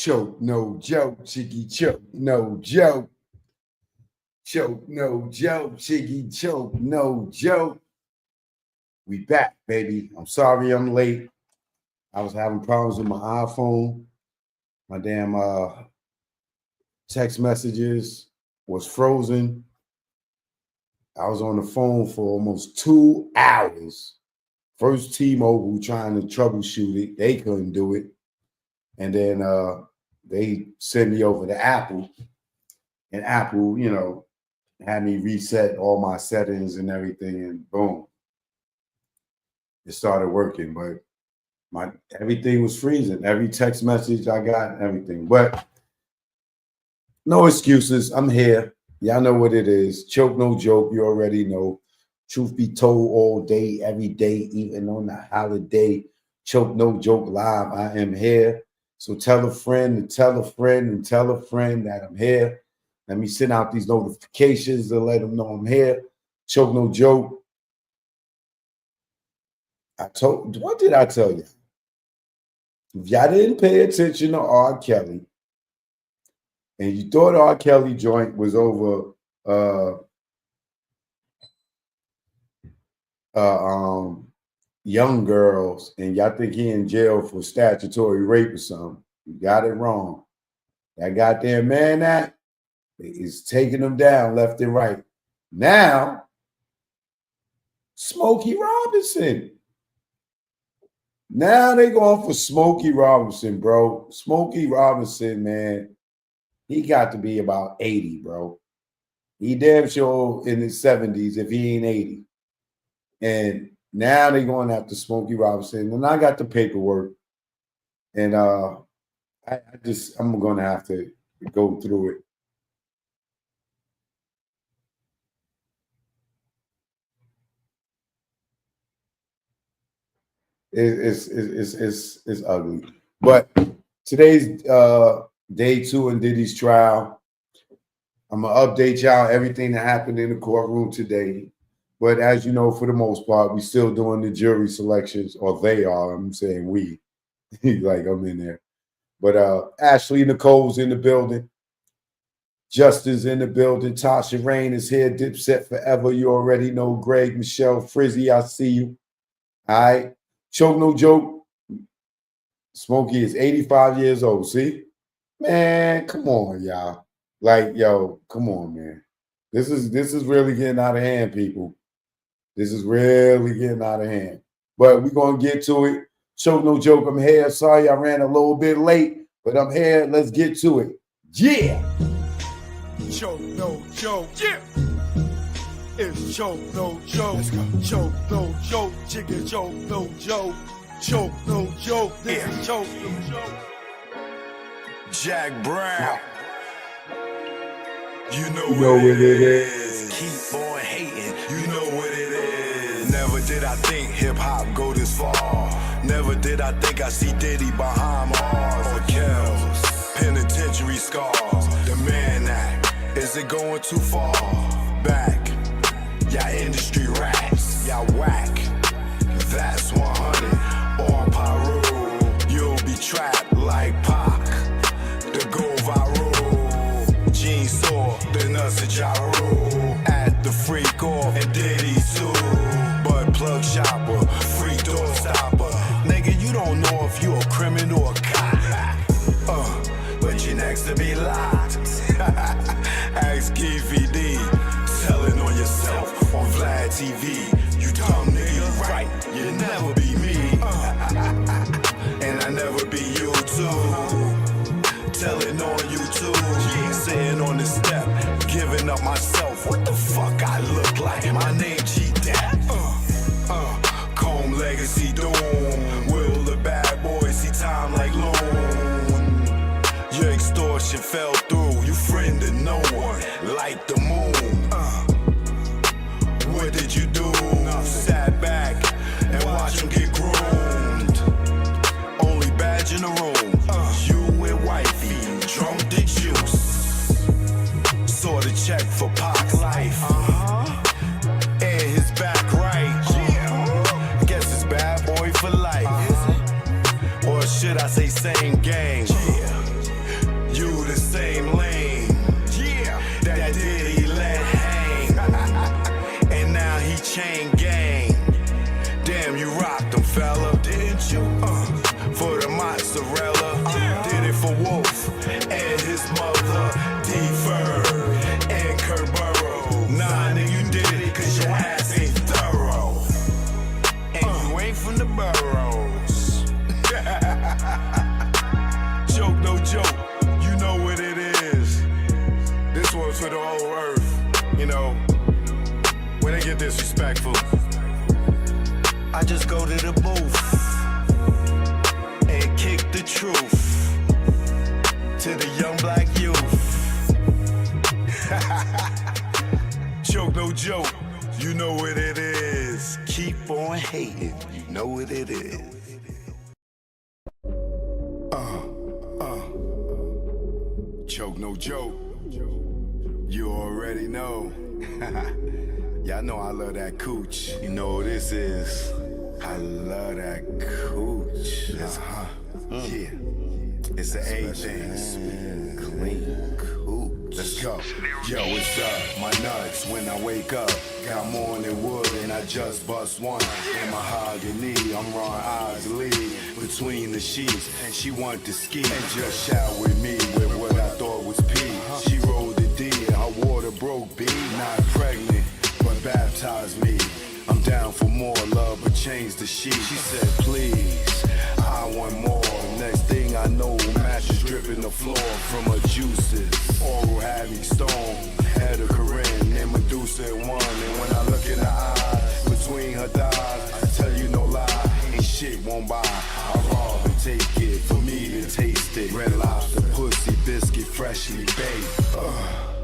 Choke, no joke, Chiggy choke, no joke. Choke, no joke, Chiggy choke, no joke. We back, baby. I'm sorry I'm late. I was having problems with my iPhone. My damn text messages was frozen. I was on the phone for almost 2 hours. First T-Mobile trying to troubleshoot it. They couldn't do it. And then they sent me over to Apple. And Apple, had me reset all my settings and everything. And boom, it started working. But everything was freezing. Every text message I got, everything. But no excuses. I'm here. Y'all know what it is. Choke, no joke. You already know. Truth be told, all day, every day, even on the holiday. Choke, no joke live. I am here. So tell a friend and tell a friend and tell a friend that I'm here. Let me send out these notifications to let them know I'm here. Choke, no joke. What did I tell you? If y'all didn't pay attention to R. Kelly, and you thought R. Kelly joint was over young girls, and y'all think he in jail for statutory rape or something, you got it wrong. That goddamn man that is taking them down left and right. Now, Smokey Robinson. Now they going for Smokey Robinson, bro. Smokey Robinson, man, he got to be about 80, bro. He damn sure in his 70s if he ain't 80. And now they going after Smokey Robinson. And I got the paperwork. And I'm going to have to go through it. It's ugly. But today's day 2 in Diddy's trial. I'm going to update y'all everything that happened in the courtroom today. But as you know, for the most part, we still doing the jury selections, or they are. I'm saying we. Like I'm in there. But Ashley Nicole's in the building. Justin's in the building. Tasha Rain is here. Dipset forever. You already know. Greg, Michelle, Frizzy, I see you. All right. Choke, no joke. Smokey is 85 years old. See? Man, come on, y'all. Like, yo, come on, man. This is really getting out of hand, people. This is really getting out of hand. But we're going to get to it. Choke, no joke. I'm here. Sorry I ran a little bit late, but I'm here. Let's get to it. Yeah. Choke, no joke. Yeah. It's choke, no joke. Let's go. Choke, no joke. Chicken, choke, no joke. Choke, no joke. This is choke, no joke. Jack Brown. You know what it is. Keep on hating. You know what it is. Never did I think hip-hop go this far. Never did I think I see Diddy behind bars or kills. Penitentiary scars. The man act. Is it going too far? Back. Y'all industry rats. Y'all whack. That's 100 on Pyro. You'll be trapped like Pac. The go viral. Gene saw the nuts at gyro. At the freak off and Diddy too. Bud plug shopper, free door stopper. Nigga, you don't know if you a criminal or a cop. But you're next to be locked. Ask Keefy D. Telling on yourself on Vlad TV. You dumb nigga, right? You never be me. And I never be you too. Telling on you too. Sitting on the step, giving up myself. What the fuck I look like? My name G-Dap. Comb legacy doom. Will the bad boy see time like loan? Your extortion fell through. You friended no one like the moon. What did you do? Sat back and watch him get groomed. Only badge in the room. You and wifey drunk the juice. Saw the check for Pac's life. And his back right. Guess it's bad boy for life. Or should I say same gang? the same lane. Yeah, that Diddy let hang. And now he chain gang. Damn, you rocked him, fella. Didn't you? For the mozzarella. Did it for Wolf and his mother. D-Ferg and Kurt Burrow. Nah, nigga, you did it cause your ass ain't thorough. And you ain't from the boroughs. Joke, no joke, you know what it is. This one's for the whole earth, you know. When they get disrespectful, I just go to the booth and kick the truth to the young black youth. Joke, no joke, you know what it is. Keep on hating, you know what it is. Joke, no joke, you already know. Y'all know I love that cooch. You know what this is. I love that cooch. Yeah. It's the A thing. Clean cooch. Let's go. Yo, what's up? My nuts when I wake up. Got more than wood and I just bust one. In mahogany, I'm Ron Osley. Between the sheets, and she want to ski. And just shout with me with what I thought was pee. She rolled the D and her water broke B. Not pregnant, but baptized me. I'm down for more love, but change the sheet. She said, please, I want more. Next thing I know, mattress dripping the floor from her juices. Oral had me stoned, had a Corinne and Medusa at one. And when I look in her eyes, between her thighs, I tell you no lie, ain't shit won't buy. I rob and take it, for me to taste it. Red Lobster, pussy, biscuit, freshly baked.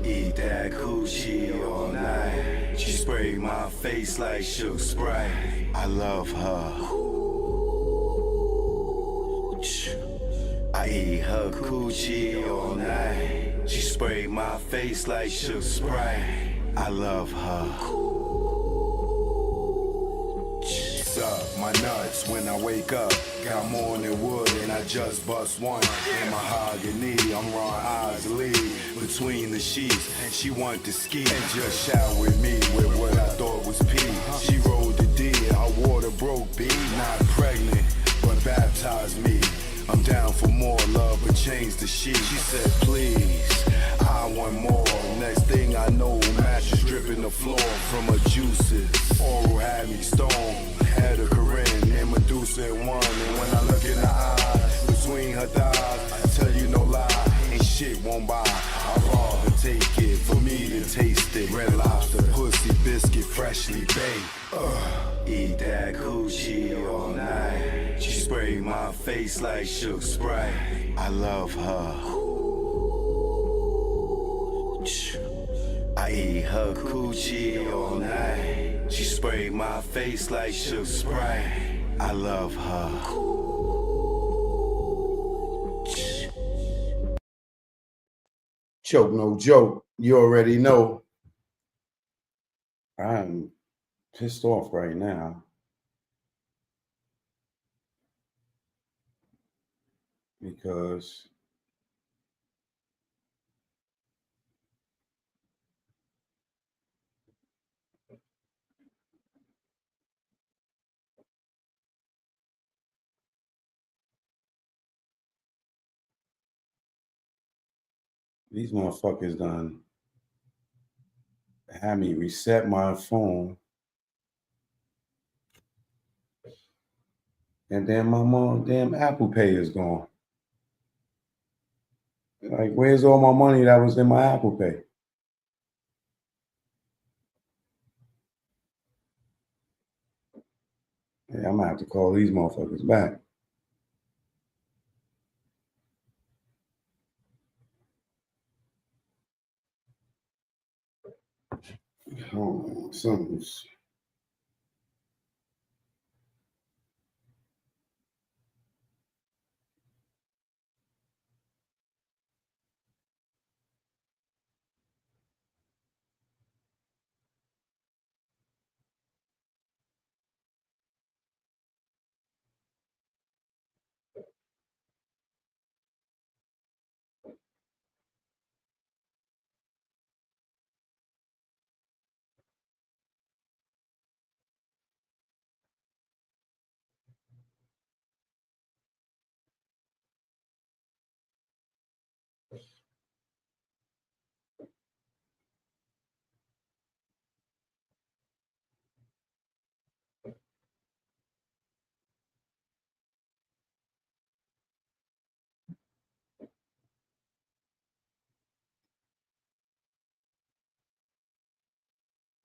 Eat that coochie all night. She sprayed my face like Shook Sprite. I love her. I eat her coochie all night. She sprayed my face like Shook Sprite. I love her. Up my nuts when I wake up. Got more than wood and I just bust one. In mahogany, I'm Ron Osley. Between the sheets, and she want to ski. And just shout with me with what I thought was pee. She rolled the D and her water broke B. Not pregnant, but baptized me. I'm down for more love, but change the sheet. She said, please, I want more. Next thing I know, mattress dripping the floor from her juices. Oral had me stoned. Had a Corinne and Medusa at one. And when I look in her eyes, between her thighs, I tell you no lie, ain't shit won't buy. I rob and take it, for me to taste it. Red Lobster, pussy, biscuit, freshly baked. Eat that coochie all night. She sprayed my face like Shook Sprite. I love her. I eat her coochie all night. She sprayed my face like Shook Sprite. I love her. Choke, no joke. You already know. I'm pissed off right now. Because these motherfuckers done had me reset my phone. And then my mom, damn Apple Pay is gone. Like, where's all my money that was in my Apple Pay? Yeah, I'm gonna have to call these motherfuckers back. Oh, something's.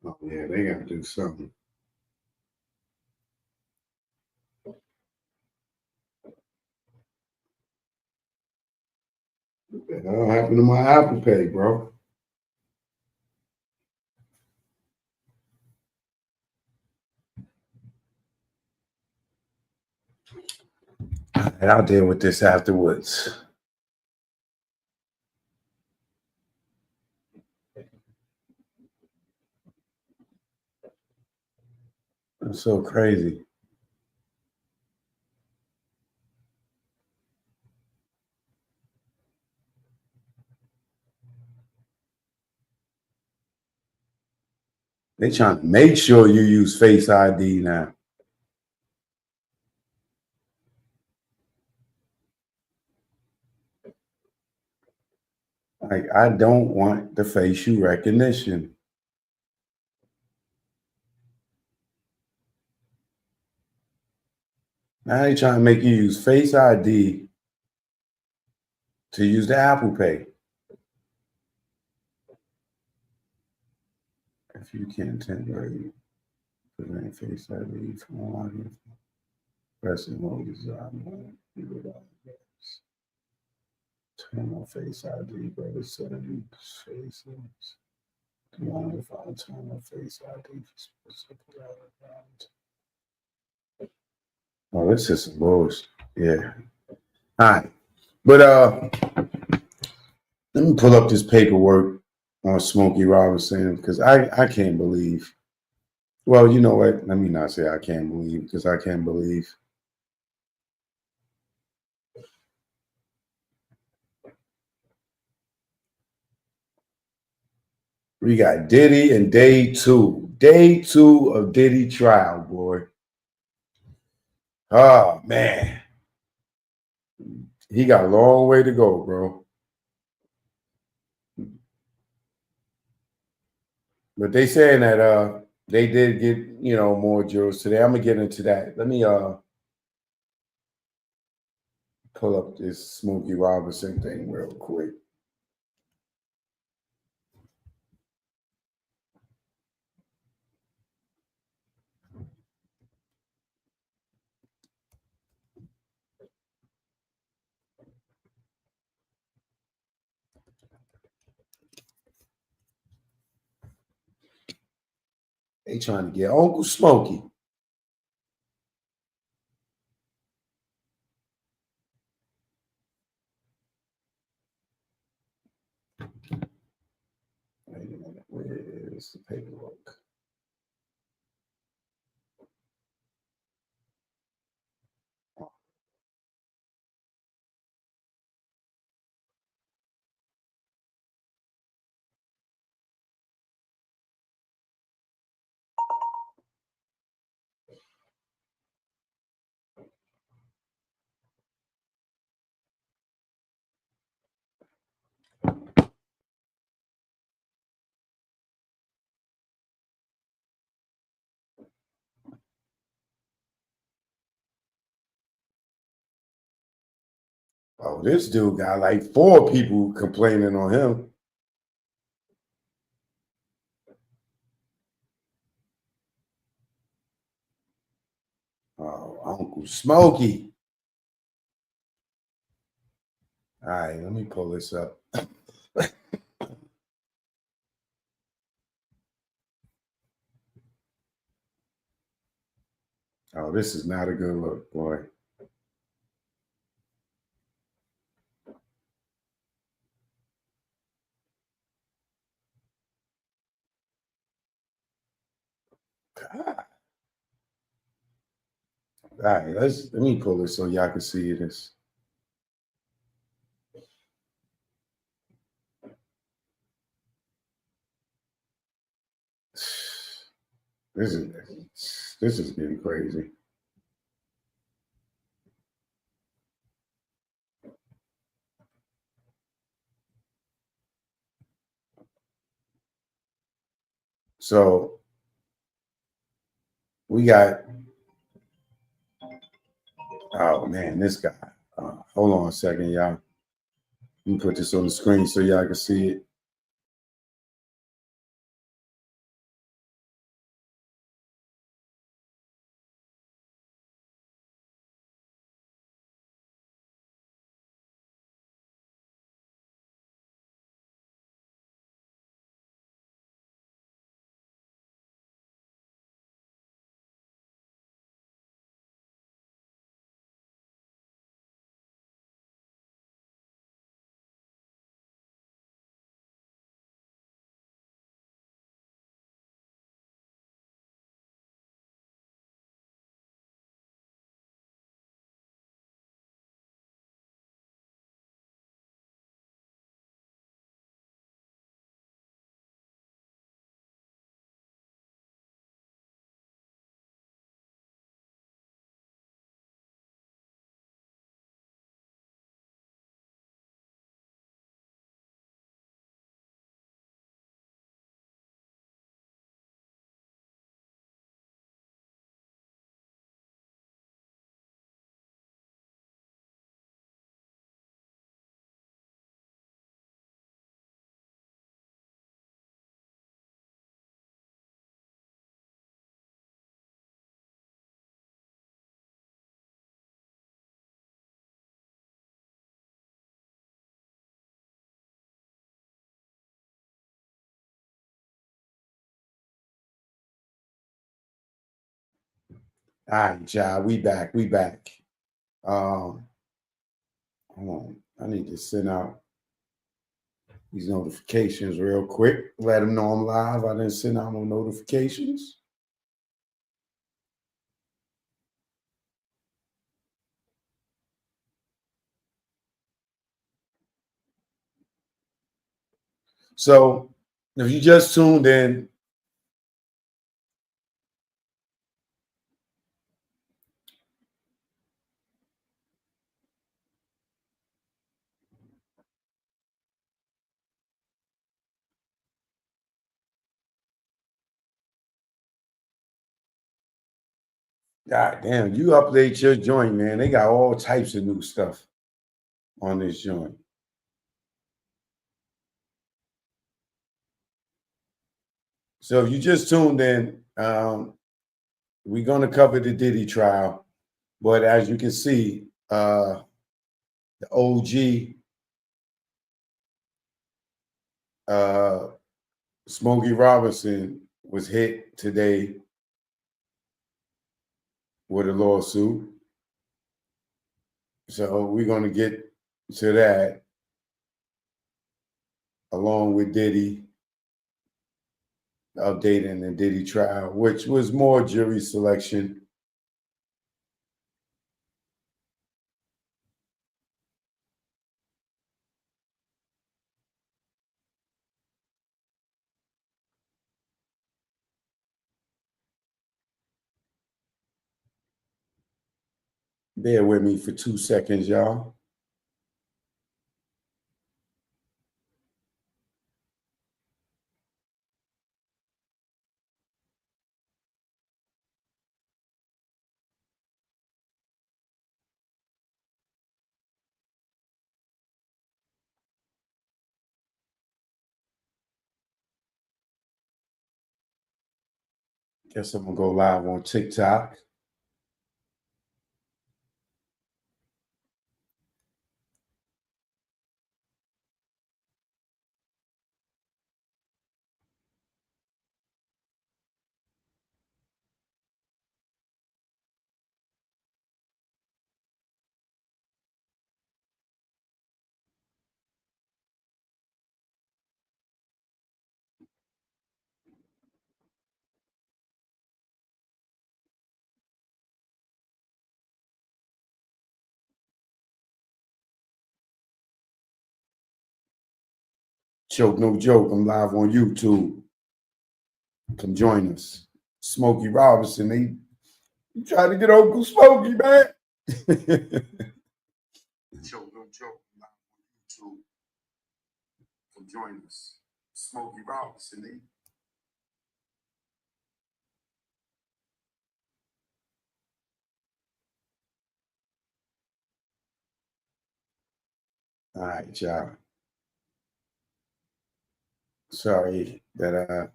Oh yeah, they gotta do something. What the hell happened to my Apple Pay, bro? And I'll deal with this afterwards. It's so crazy. They trying to make sure you use Face ID now. Like, I don't want the facial recognition. Now they trying to make you use Face ID to use the Apple Pay. If you can't temporarily prevent Face ID from logging, pressing emojis turn on Face ID, brother. Setting faces. Do you want to find turn on Face ID for specific items? Oh, this is some bullshit. Yeah. All right. But let me pull up this paperwork on Smokey Robinson because I can't believe. Well, you know what? Let me not say I can't believe because I can't believe. We got Diddy and day two. Day two of Diddy trial, boy. Oh, man. He got a long way to go, bro. But they saying that they did get, more jurors today. I'm gonna get into that. Let me pull up this Smokey Robinson thing real quick. They trying to get Uncle Smokey. Wait a minute, where is the paperwork? Oh, this dude got like 4 people complaining on him. Oh, Uncle Smokey. All right, let me pull this up. Oh, this is not a good look, boy. God. All right, let me pull this so y'all can see this. This is getting crazy. So we got, oh man, this guy. Hold on a second, y'all. Let me put this on the screen so y'all can see it. All right, y'all, we back. Hold on. I need to send out these notifications real quick. Let them know I'm live. I didn't send out no notifications. So if you just tuned in, God damn, you update your joint, man. They got all types of new stuff on this joint. So if you just tuned in, we're going to cover the Diddy trial. But as you can see, the OG Smokey Robinson was hit today with a lawsuit. So we're going to get to that along with Diddy, updating the Diddy trial, which was more jury selection. Bear with me for 2 seconds, y'all. Guess I'm going to go live on TikTok. Choke, no joke. I'm live on YouTube. Come join us. Smokey Robinson, they trying to get Uncle Smokey, man. Choke, no joke. I'm live on YouTube. Come join us. Smokey Robinson, they. All right, y'all. Sorry that a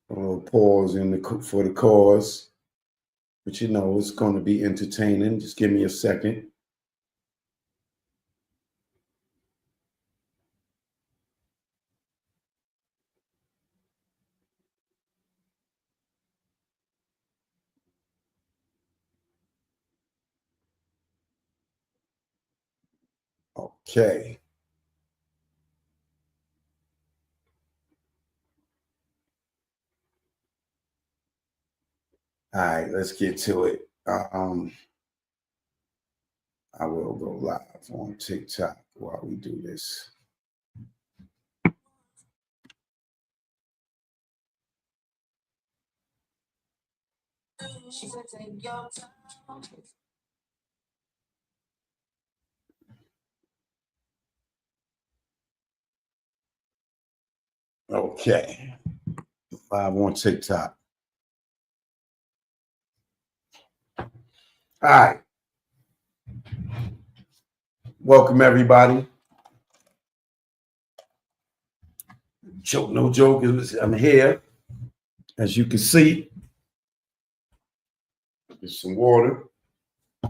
little pause for the cause, but you know it's going to be entertaining. Just give me a second. Okay. All right, let's get to it. I will go live on TikTok while we do this. Okay. Live on TikTok. All right. Welcome, everybody. Joke, no joke. I'm here. As you can see, there's some water. I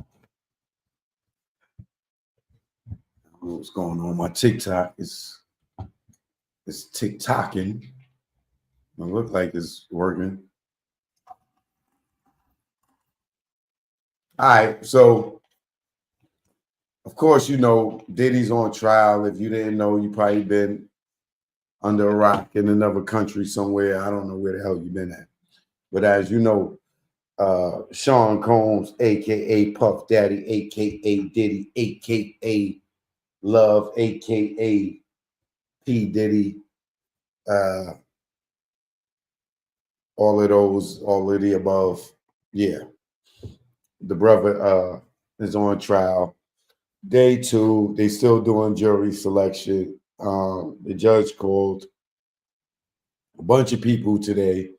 don't know what's going on. My TikTok is TikToking. It look like it's working. All right, so of course, you know, Diddy's on trial. If you didn't know, you probably been under a rock in another country somewhere. I don't know where the hell you been at. But as you know, Sean Combs, aka Puff Daddy, aka Diddy, aka Love, aka P. Diddy, uh, all of those, all of the above. Yeah. The brother is on trial. Day two, they still doing jury selection. The judge called a bunch of people today,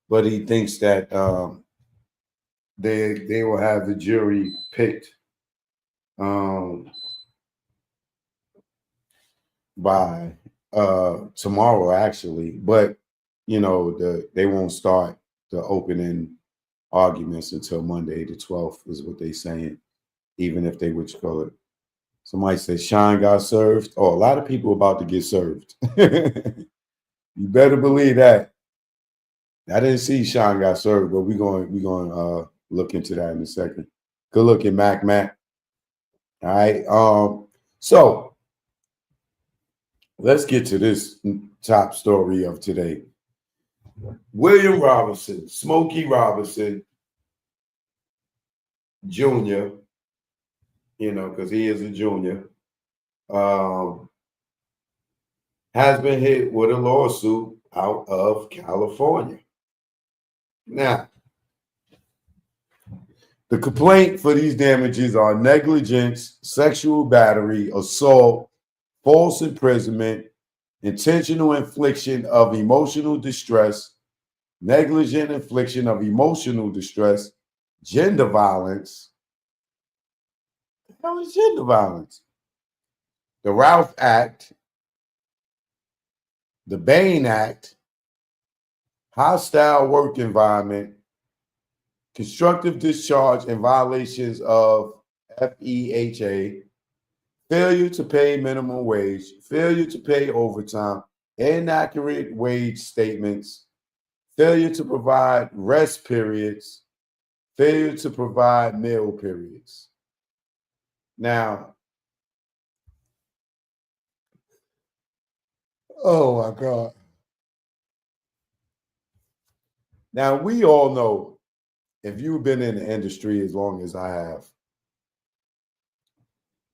but he thinks that they will have the jury picked um, by tomorrow, actually. But you know, they won't start the opening arguments until Monday, the 12th, is what they're saying. Even if they would call it. Somebody said Sean got served. Oh, a lot of people about to get served. You better believe that. I didn't see Sean got served, but we're going look into that in a second. Good looking, Mac. All right. So let's get to this top story of today. William Robinson, Smokey Robinson Jr., you know, because he is a junior, has been hit with a lawsuit out of California. Now, the complaint for these damages are negligence, sexual battery, assault, false imprisonment, intentional infliction of emotional distress, negligent infliction of emotional distress, gender violence. What is gender violence? The Ralph Act, the Bain Act, hostile work environment, constructive discharge and violations of FEHA, failure to pay minimum wage, failure to pay overtime, inaccurate wage statements, failure to provide rest periods, failure to provide meal periods. Now, oh my God. Now, we all know, if you've been in the industry as long as I have,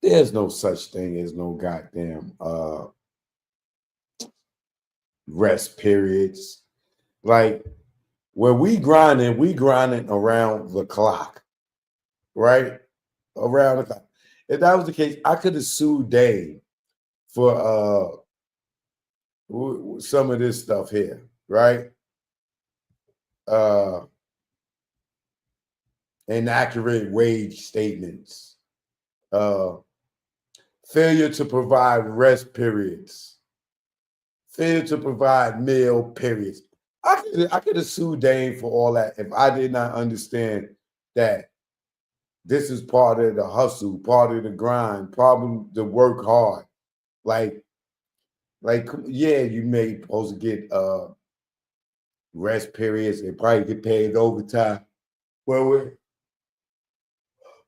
there's no such thing as no goddamn rest periods. Like, when we grinding around the clock, right? Around the clock. If that was the case, I could have sued Dave for some of this stuff here, right? Inaccurate wage statements, failure to provide rest periods, failure to provide meal periods. I could have sued Dane for all that if I did not understand that this is part of the hustle, part of the grind, problem to work hard. Like, yeah, you may supposed to get rest periods and probably get paid overtime. Well,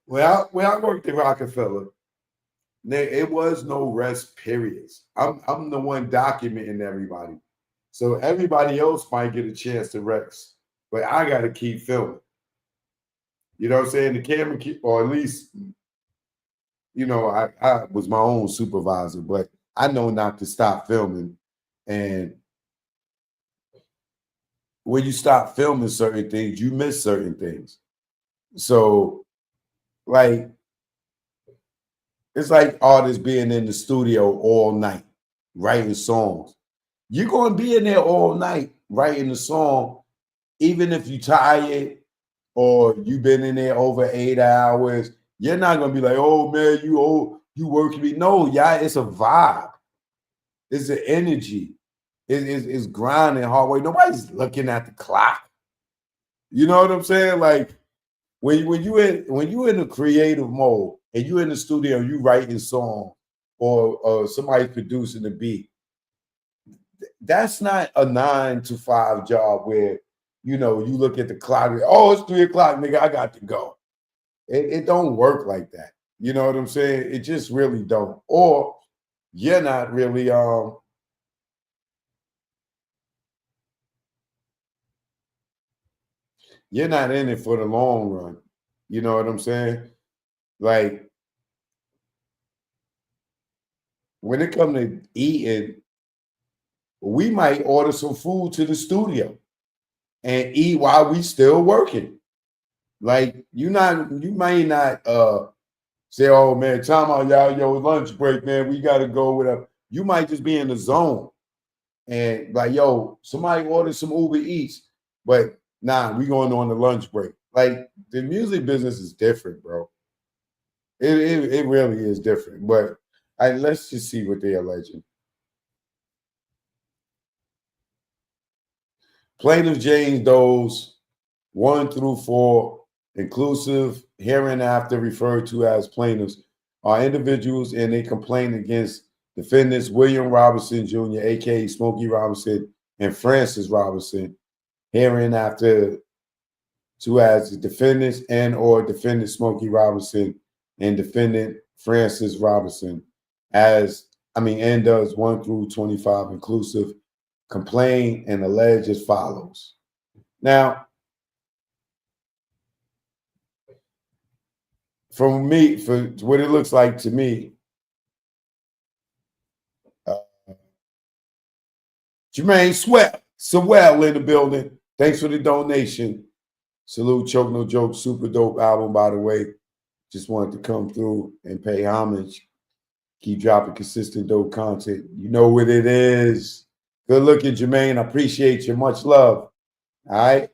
when I worked at Rockefeller, it was no rest periods. I'm the one documenting everybody. So everybody else might get a chance to rest, but I got to keep filming. You know what I'm saying? The camera, or at least, you know, I was my own supervisor, but I know not to stop filming. And when you stop filming certain things, you miss certain things. So, like, it's like artists being in the studio all night writing songs. You're going to be in there all night writing the song, even if you're tired or you've been in there over 8 hours. You're not going to be like, oh, man, you working me. No, yeah, it's a vibe. It's an energy. It's grinding hard work. Nobody's looking at the clock. You know what I'm saying? Like, when you in a creative mode and you in the studio and you writing song or somebody producing the beat, that's not a 9 to 5 job where, you know, you look at the clock, oh, it's 3 o'clock, nigga, I got to go. It don't work like that. You know what I'm saying? It just really don't. Or you're not really you're not in it for the long run. You know what I'm saying? Like when it comes to eating, we might order some food to the studio and eat while we still working. Like you may not say, oh man, time out, y'all, yo, lunch break, man. We gotta go whatever. You might just be in the zone and like, yo, somebody ordered some Uber Eats, but nah, we going on the lunch break. Like the music business is different, bro. It really is different. But let's just see what they're alleging. Plaintiff James Doe's 1 through 4, inclusive, hereinafter referred to as plaintiffs, are individuals and they complain against defendants William Robinson Jr., aka Smokey Robinson, and Francis Robinson, hereinafter to as the defendants and or defendant Smokey Robinson and defendant Francis Robinson, and does 1 through 25 inclusive, complain and allege as follows. Now, for what it looks like to me, Jermaine Sewell in the building. Thanks for the donation. Salute, Choke No Joke, super dope album, by the way. Just wanted to come through and pay homage. Keep dropping consistent dope content. You know what it is. Good looking, Jermaine. I appreciate you. Much love. All right.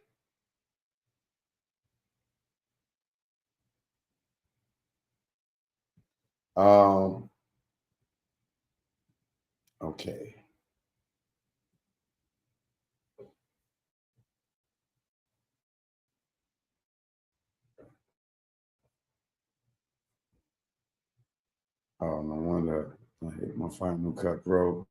Okay. Oh, no wonder I hit my final cut, bro.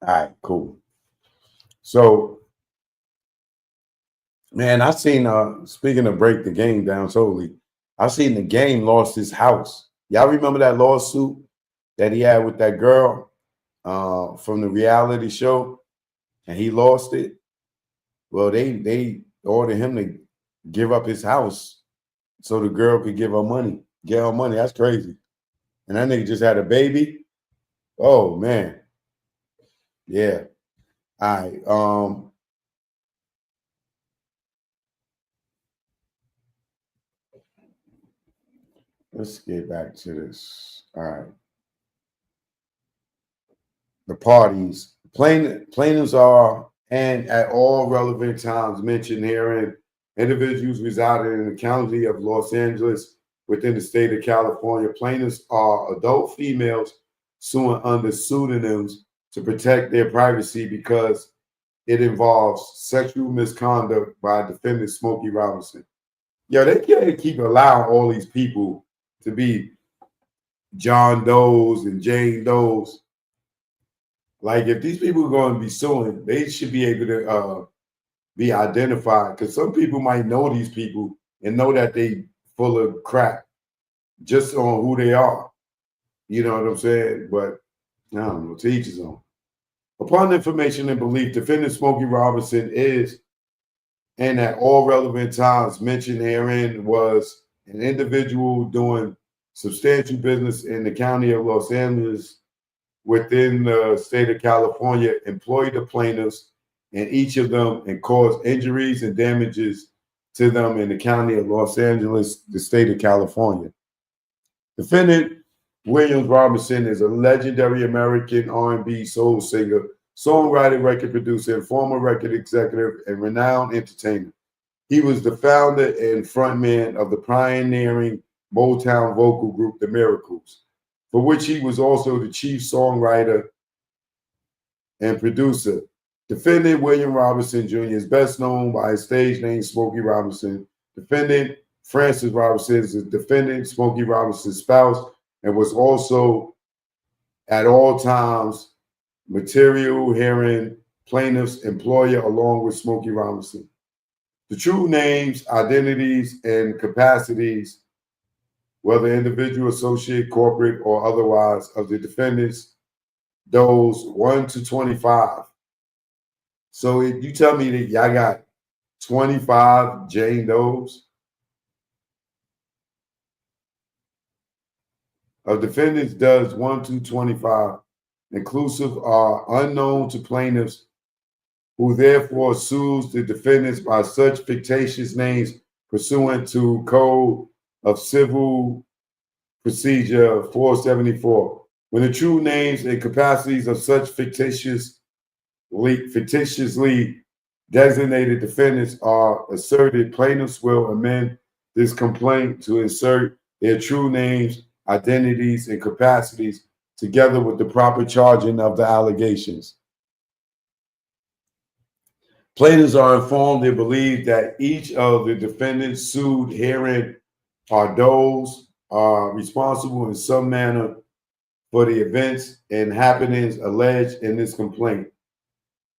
All right, cool. So, man, I seen speaking of break the game down totally, I seen the game lost his house. Y'all remember that lawsuit that he had with that girl from the reality show, and he lost it? Well, they ordered him to give up his house so the girl could get her money. That's crazy. And that nigga just had a baby. Oh man. Yeah. All right. Let's get back to this. All right. The parties. Plaintiffs are, and at all relevant times mentioned herein, individuals residing in the county of Los Angeles within the state of California. Plaintiffs are adult females suing under pseudonyms to protect their privacy because it involves sexual misconduct by defendant Smokey Robinson. Yo, they can't keep allowing all these people to be John Does and Jane Does. Like, if these people are going to be suing, they should be able to be identified, because some people might know these people and know that they full of crap just on who they are. You know what I'm saying? But I don't know, to each his own. Upon information and belief, defendant Smokey Robinson is, and at all relevant times mentioned herein, was an individual doing substantial business in the county of Los Angeles within the state of California, employed the plaintiffs and each of them and caused injuries and damages to them in the county of Los Angeles, the state of California. Defendant Williams Robinson is a legendary American R&B soul singer, songwriter, record producer, and former record executive and renowned entertainer. He was the founder and frontman of the pioneering Motown vocal group The Miracles, for which he was also the chief songwriter and producer. Defendant William Robinson Jr. is best known by his stage name Smokey Robinson. Defendant Frances Robinson is the defendant Smokey Robinson's spouse and was also at all times material hearing plaintiff's employer along with Smokey Robinson. The true names, identities, and capacities, whether individual, associate, corporate, or otherwise, of the defendants, those 1 to 25. So if you tell me that y'all got 25 Jane Does of defendants does 1 to 25, inclusive, are unknown to plaintiffs, who therefore sues the defendants by such fictitious names pursuant to Code of Civil Procedure 474. When the true names and capacities of such fictitiously designated defendants are asserted, plaintiffs will amend this complaint to insert their true names, identities, and capacities together with the proper charging of the allegations. Plaintiffs are informed and believe that each of the defendants sued herein are those are responsible in some manner for the events and happenings alleged in this complaint,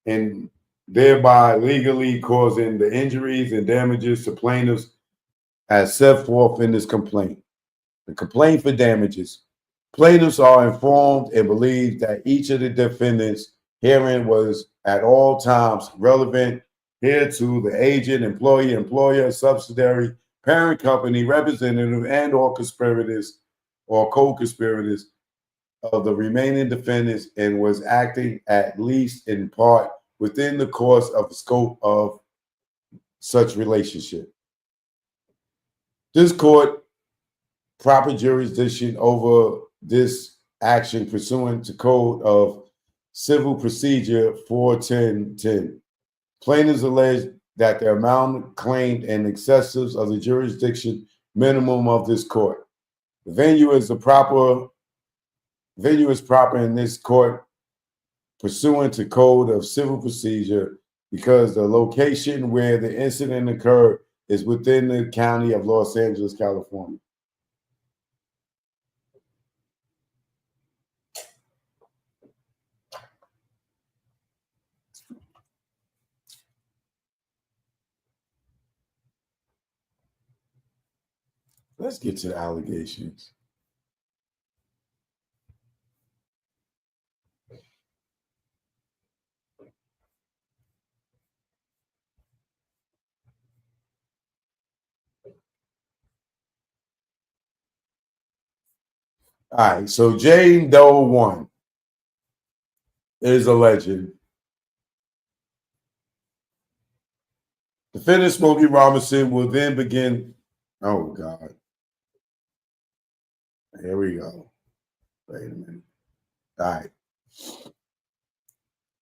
and thereby legally causing the injuries and damages to plaintiffs as set forth in this complaint. The complaint for damages. Plaintiffs are informed and believe that each of the defendants herein was at all times relevant hereto the agent, employee, employer, subsidiary, parent company, representative, and or conspirators or co-conspirators of the remaining defendants and was acting at least in part within the course of the scope of such relationship. This court proper jurisdiction over this action pursuant to Code of Civil Procedure 41010. Plaintiffs allege that the amount claimed and excessives of the jurisdiction minimum of this court. The venue is proper in this court pursuant to Code of Civil Procedure because the location where the incident occurred is within the county of Los Angeles, California. Let's get to the allegations. All right, so Jane Doe 1 is alleged. Defendant Smokey Robinson will then begin. Oh, God. Here we go. Wait a minute. All right.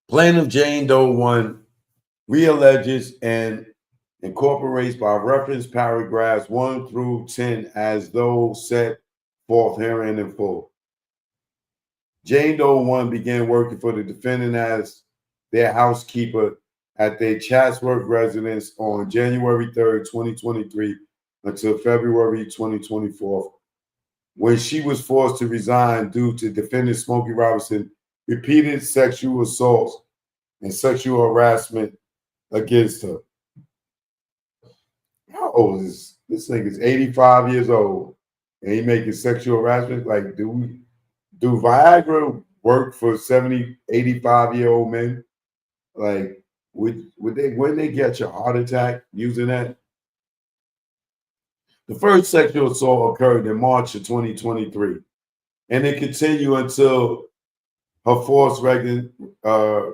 Plaintiff Jane Doe 1 realleges and incorporates by reference paragraphs 1 through 10 as though set forth herein in full. Jane Doe 1 began working for the defendant as their housekeeper at their Chatsworth residence on January 3rd, 2023 until February 2024, when she was forced to resign due to defendant Smokey Robinson repeated sexual assaults and sexual harassment against her. How old is this? Thing is 85 years old, and he making sexual harassment. Like, do Viagra work for 70, 85-year-old men? Like, wouldn't they get your heart attack using that? The first sexual assault occurred in March of 2023, and it continued until her forced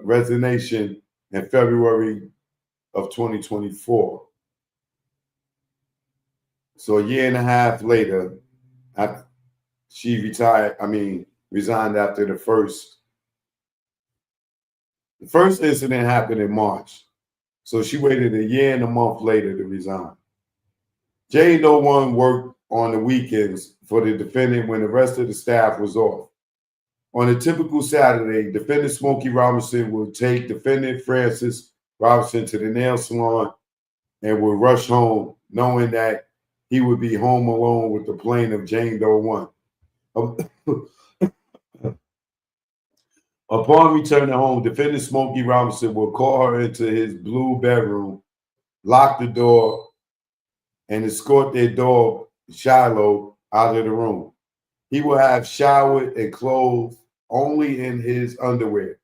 resignation in February of 2024. So a year and a half later, she retired. I mean, resigned after the first. The first incident happened in March, so she waited a year and a month later to resign. Jane Doe 1 worked on the weekends for the defendant when the rest of the staff was off. On a typical Saturday, defendant Smokey Robinson would take defendant Francis Robinson to the nail salon and would rush home, knowing that he would be home alone with the plaintiff, Jane Doe 1. Upon returning home, defendant Smokey Robinson will call her into his blue bedroom, lock the door, and escort their dog, Shiloh, out of the room. He will have showered and clothed only in his underwear.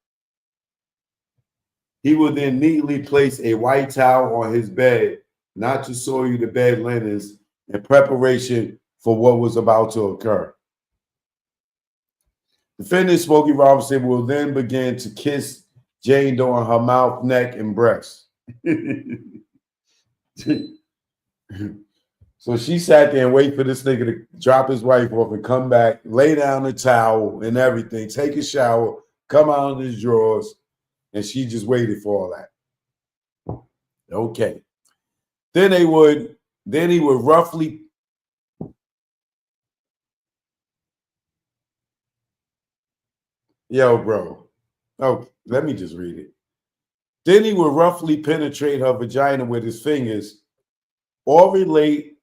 He will then neatly place a white towel on his bed, not to soil the bed linens, in preparation for what was about to occur. Defendant Smokey Robinson will then begin to kiss Jane Doe on her mouth, neck, and breast. So she sat there and waited for this nigga to drop his wife off and come back, lay down the towel and everything, take a shower, come out of his drawers, and she just waited for all that. Okay. Then he would roughly bro. Oh, let me just read it. Then he would roughly penetrate her vagina with his fingers, orally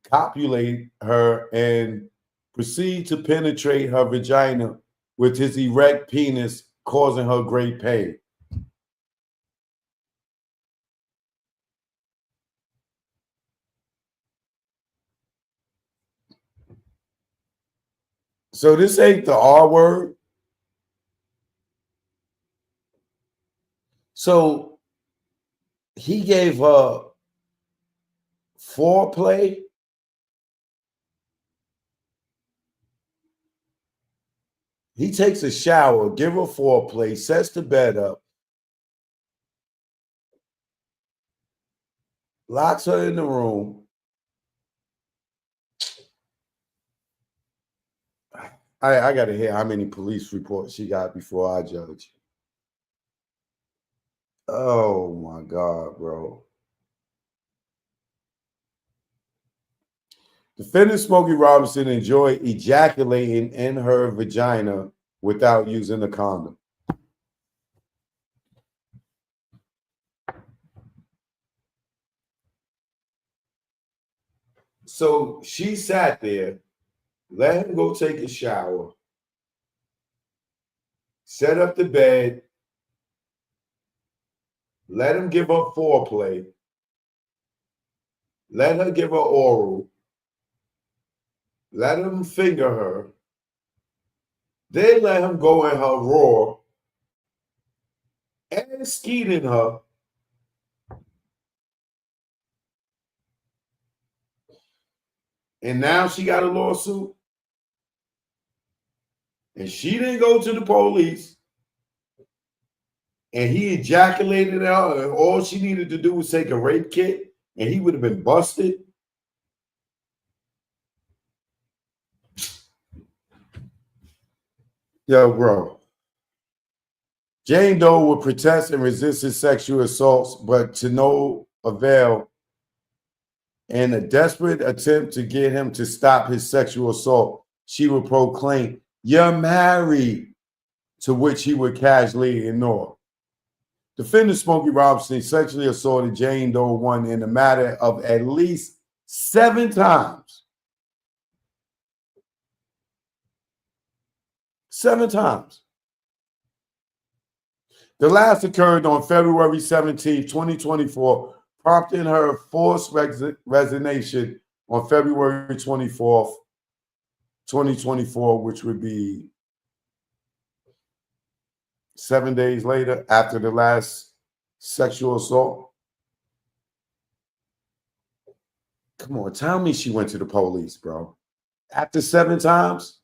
copulate her, and proceed to penetrate her vagina with his erect penis, causing her great pain. So this ain't the R word. So he gave her foreplay. He takes a shower, give her foreplay, sets the bed up, locks her in the room. I got to hear how many police reports she got before I judge. Oh, my God, bro. Defendant Smokey Robinson enjoyed ejaculating in her vagina without using a condom. So she sat there, let him go take a shower, set up the bed, let him give her foreplay, let her give her oral, let him finger her, then let him go in her raw and skeet in her. And now she got a lawsuit. And she didn't go to the police. And he ejaculated her. And all she needed to do was take a rape kit. And he would have been busted. Yo, bro. Jane Doe would protest and resist his sexual assaults, but to no avail. In a desperate attempt to get him to stop his sexual assault, she would proclaim, "You're married," to which he would casually ignore. Defendant Smokey Robinson sexually assaulted Jane Doe 1 in a matter of at least 7 times. 7 times. The last occurred on February 17, 2024, prompting her forced resignation on February 24th, 2024, which would be 7 days later after the last sexual assault. Come on, tell me she went to the police, bro. After 7 times?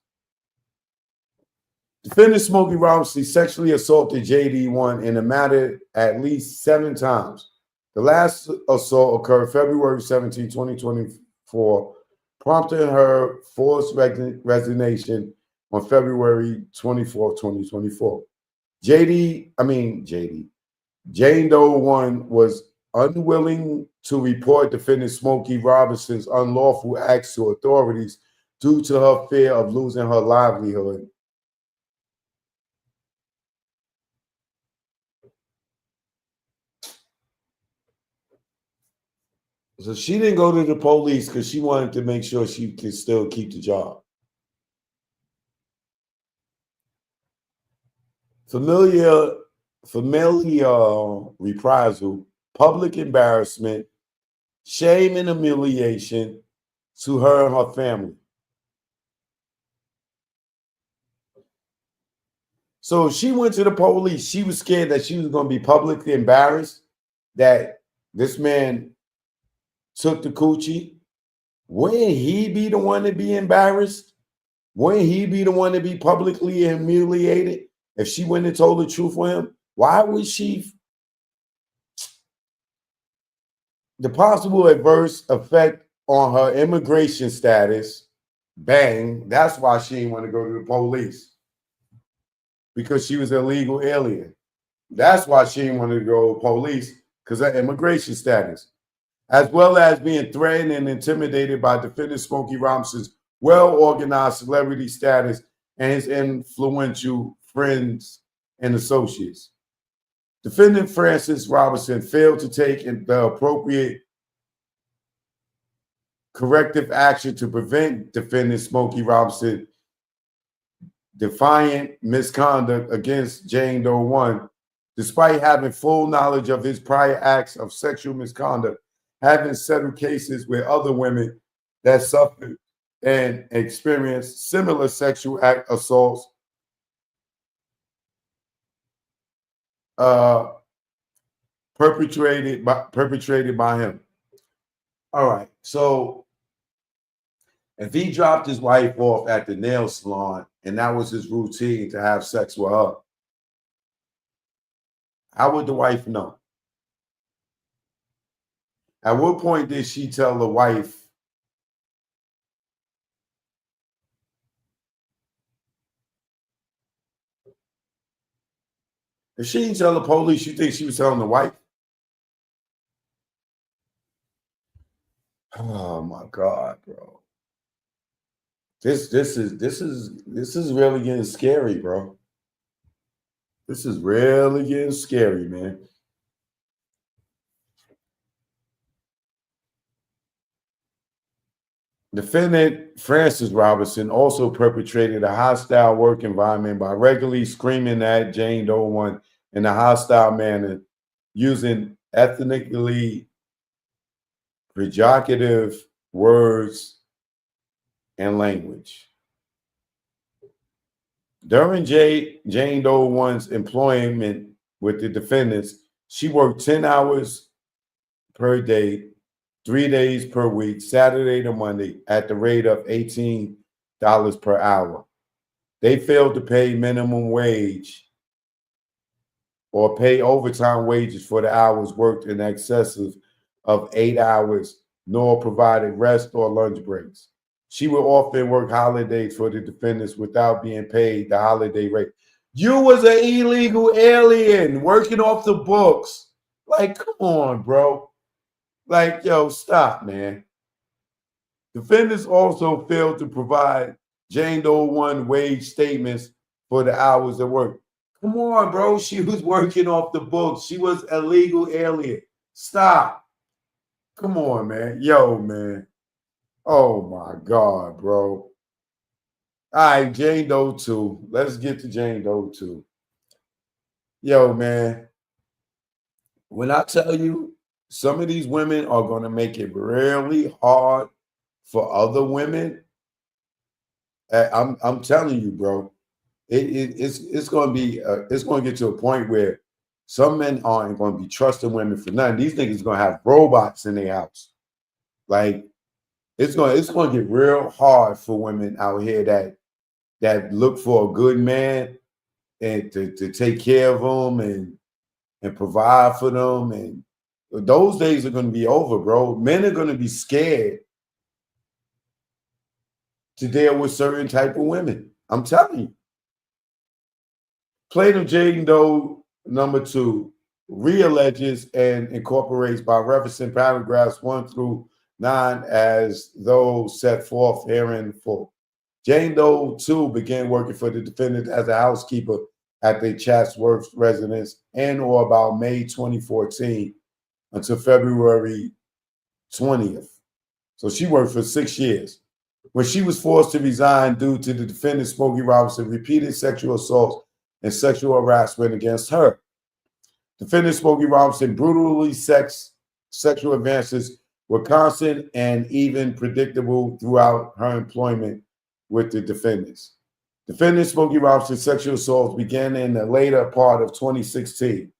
Defendant Smokey Robinson sexually assaulted JD1 in a matter at least 7 times. The last assault occurred February 17, 2024, prompting her forced resignation on February 24th, 2024. Jane Doe 1 was unwilling to report defendant Smokey Robinson's unlawful acts to authorities due to her fear of losing her livelihood. So she didn't go to the police because she wanted to make sure she could still keep the job. Familiar reprisal, public embarrassment, shame, and humiliation to her and her family. So she went to the police. She was scared that she was going to be publicly embarrassed that this man took the coochie. Wouldn't he be the one to be embarrassed? Wouldn't he be the one to be publicly humiliated if she went and told the truth for him? Why would she? The possible adverse effect on her immigration status, bang, that's why she didn't want to go to the police. Because she was an illegal alien. That's why she didn't want to go to the police, because of immigration status. As well as being threatened and intimidated by defendant Smokey Robinson's well-organized celebrity status and his influential friends and associates. Defendant Francis Robinson failed to take the appropriate corrective action to prevent defendant Smokey Robinson defiant misconduct against Jane Doe 1, despite having full knowledge of his prior acts of sexual misconduct, having settled cases with other women that suffered and experienced similar sexual assaults perpetrated by him. All right, so if he dropped his wife off at the nail salon and that was his routine to have sex with her, how would the wife know? At what point did she tell the wife, if she didn't tell the police, you think she was telling the wife? Oh my God, bro. This is really getting scary, bro. This is really getting scary, man. Defendant Francis Robinson also perpetrated a hostile work environment by regularly screaming at Jane Doe 1 in a hostile manner, using ethnically pejorative words and language. During Jane Doe 1's employment with the defendants, she worked 10 hours per day, 3 days per week, Saturday to Monday, at the rate of $18 per hour. They failed to pay minimum wage or pay overtime wages for the hours worked in excess of 8 hours, nor provided rest or lunch breaks. She would often work holidays for the defendants without being paid the holiday rate. You was an illegal alien working off the books. Like, come on, bro. Like, yo, stop, man. Defendants also failed to provide Jane Doe 1 wage statements for the hours of work. Come on, bro. She was working off the books. She was a legal alien. Stop. Come on, man. Yo, man. Oh, my God, bro. All right, Jane Doe 2. Let's get to Jane Doe 2. Yo, man. When I tell you, some of these women are going to make it really hard for other women. I'm telling you, bro. It's going to be it's going to get to a point where some men aren't going to be trusting women for nothing. These niggas going to have robots in their house. Like it's going to get real hard for women out here that look for a good man and to take care of them and provide for them. And those days are going to be over, bro. Men are going to be scared to deal with certain type of women. I'm telling you. Plaintiff Jane Doe #2 realleges and incorporates by referencing paragraphs 1 through 9 as those set forth herein full. Jane Doe 2 began working for the defendant as a housekeeper at the Chatsworth residence in or about May 2014 until February 20th. So she worked for 6 years. When she was forced to resign due to the defendant, Smokey Robinson, repeated sexual assaults and sexual harassment against her. Defendant Smokey Robinson brutally sexual advances were constant and even predictable throughout her employment with the defendants. Defendant Smokey Robinson's sexual assaults began in the later part of 2016,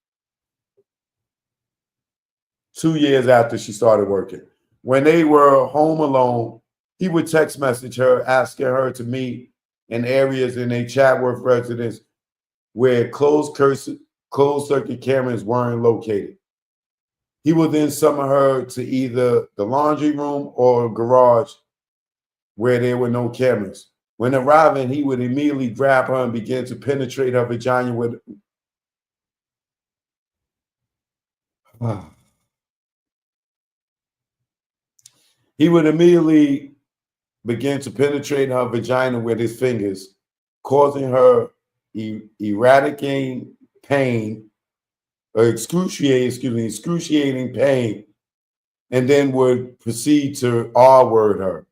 2 years after she started working. When they were home alone, he would text message her, asking her to meet in areas in a Chatsworth residence where closed circuit cameras weren't located. He would then summon her to either the laundry room or garage where there were no cameras. When arriving, he would immediately grab her and begin to penetrate her vagina with he would immediately begin to penetrate her vagina with his fingers, causing her excruciating pain, and then would proceed to R-word her.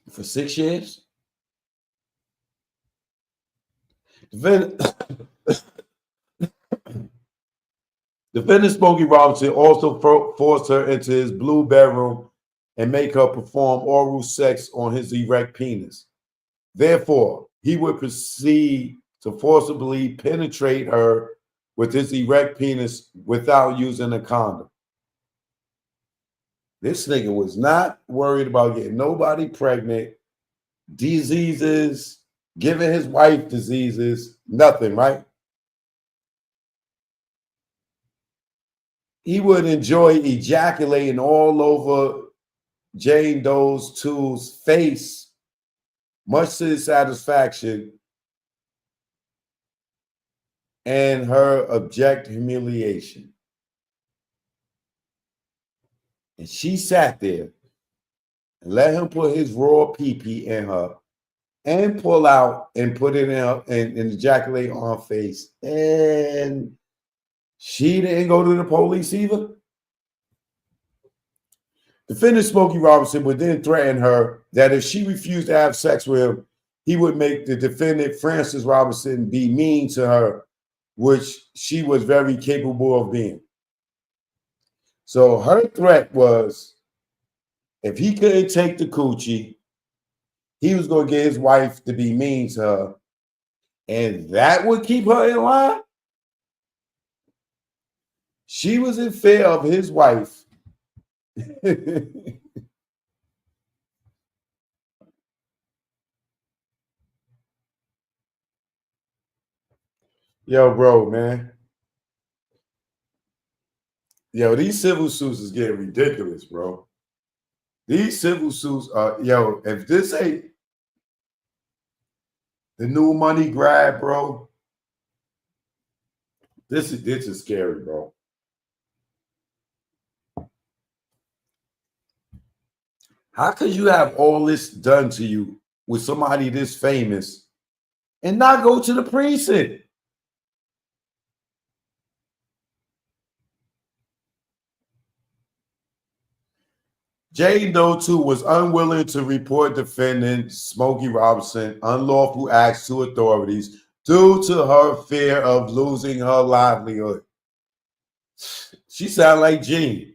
For 6 years? Defendant Smokey Robinson also forced her into his blue bedroom and make her perform oral sex on his erect penis. Therefore, he would proceed to forcibly penetrate her with his erect penis without using a condom. This nigga was not worried about getting nobody pregnant, diseases, giving his wife diseases, nothing, right? He would enjoy ejaculating all over Jane Doe 2's face, much to his satisfaction, and her abject humiliation. And she sat there and let him put his raw pee-pee in her and pull out and put it in her and ejaculate on her face. And she didn't go to the police either. Defendant Smokey Robinson would then threaten her that if she refused to have sex with him, he would make the defendant, Frances Robinson, be mean to her, which she was very capable of being. So her threat was, if he couldn't take the coochie, he was going to get his wife to be mean to her, and that would keep her in line. She was in fear of his wife. Yo, bro, man. Yo, these civil suits is getting ridiculous, bro. These civil suits are, yo, if this ain't the new money grab, bro, this is scary, bro. How could you have all this done to you with somebody this famous and not go to the precinct? Jane Doe 2 was unwilling to report defendant Smokey Robinson unlawful acts to authorities due to her fear of losing her livelihood. She sound like Gene.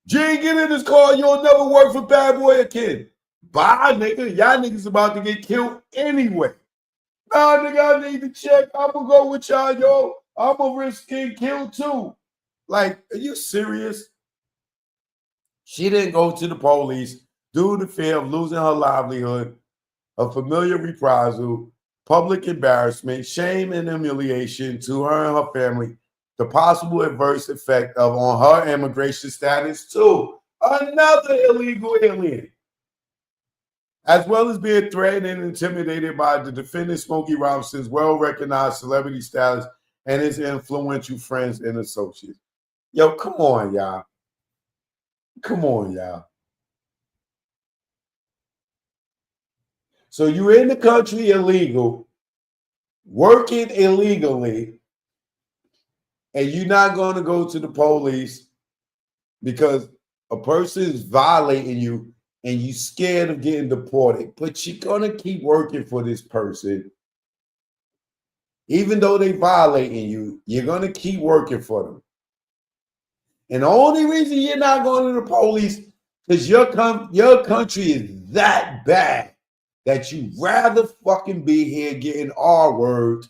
Gene, get in this car. You'll never work for Bad Boy again. Bye, nigga. Y'all niggas about to get killed anyway. Nah, nigga, I need to check. I'm going to go with y'all, yo. I'm going to risk getting killed too. Like, are you serious? She didn't go to the police due to fear of losing her livelihood, a familiar reprisal, public embarrassment, shame, and humiliation to her and her family. the possible adverse effect of on her immigration status too. Another illegal alien. As well as being threatened and intimidated by the defendant Smokey Robinson's well-recognized celebrity status and his influential friends and associates. Yo, come on, y'all. Come on, y'all. So you're in the country illegal, working illegally, and you're not going to go to the police because a person is violating you and you're scared of getting deported, but you're going to keep working for this person. Even though they violating you, you're going to keep working for them. And the only reason you're not going to the police is your country is that bad that you rather fucking be here getting R-word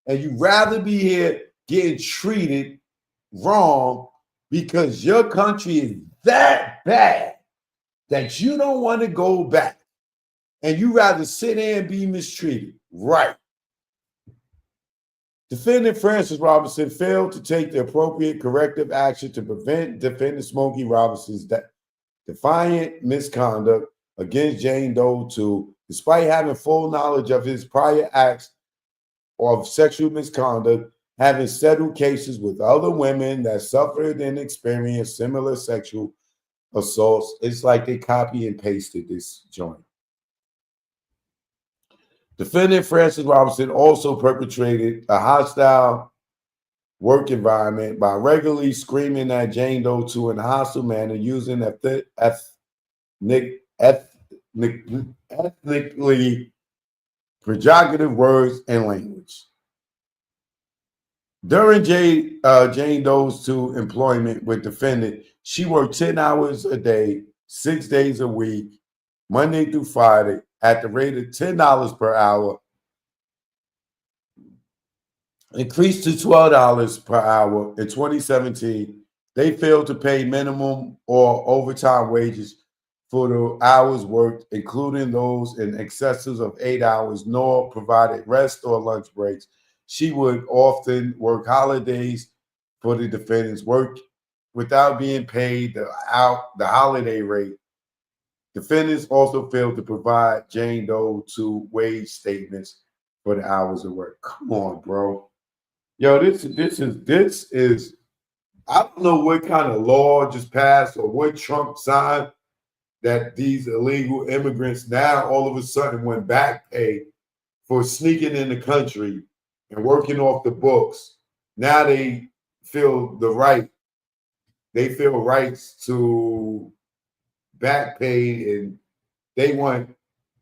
and you rather be here getting treated wrong because your country is that bad that you don't want to go back and you rather sit there and be mistreated. Right. Defendant Francis Robinson failed to take the appropriate corrective action to prevent defendant Smokey Robinson's defiant misconduct against Jane Doe 2, despite having full knowledge of his prior acts of sexual misconduct, having settled cases with other women that suffered and experienced similar sexual assaults. It's like they copy and pasted this joint. Defendant Francis Robinson also perpetrated a hostile work environment by regularly screaming at Jane Doe 2 in a hostile manner, using ethnically pejorative words and language. During Jane Doe's 2 employment with defendant, she worked 10 hours a day, 6 days a week, Monday through Friday, at the rate of $10 per hour, increased to $12 per hour in 2017. They failed to pay minimum or overtime wages for the hours worked, including those in excesses of 8 hours, nor provided rest or lunch breaks. She would often work holidays for the defendant's work without being paid the holiday rate. Defendants also failed to provide Jane Doe 2 wage statements for the hours of work. Come on, bro. Yo, this is I don't know what kind of law just passed or what Trump signed that these illegal immigrants now all of a sudden went back pay for sneaking in the country and working off the books. Now they feel the right. They feel rights to back pay and they want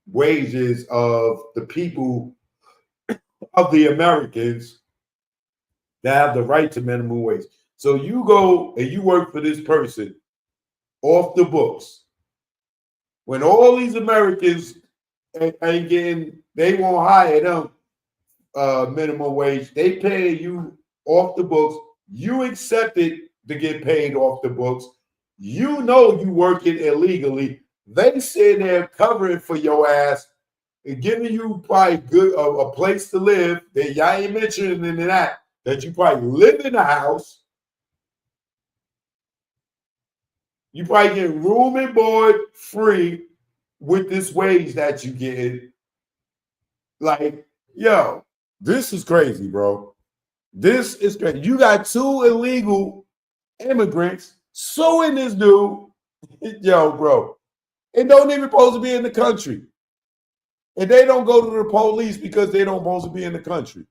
wages of the people of the Americans that have the right to minimum wage. So you go and you work for this person off the books. When all these Americans ain't getting, they won't hire them minimum wage. They pay you off the books. You accepted to get paid off the books. You know you working illegally. They sit there covering for your ass and giving you probably good a place to live. That y'all ain't mentioning in that you probably live in a house. You probably get room and board free with this wage that you get. Like, yo, this is crazy, bro. This is crazy. You got 2 illegal immigrants suing this dude. Yo, bro. It don't even supposed to be in the country. And they don't go to the police because they don't supposed to be in the country.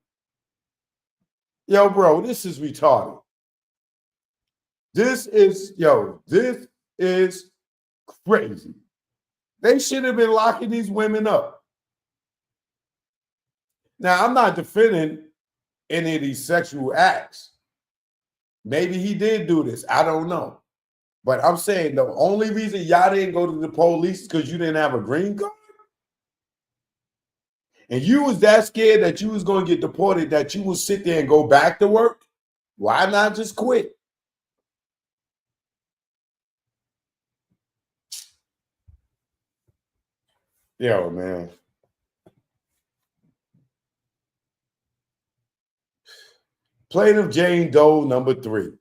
Yo, bro, this is retarded. This is crazy. They should have been locking these women up. Now, I'm not defending any of these sexual acts. Maybe he did do this. I don't know. But I'm saying the only reason y'all didn't go to the police is because you didn't have a green card. And you was that scared that you was going to get deported that you would sit there and go back to work. Why not just quit? Yo, man. Plaintiff Jane Doe number 3.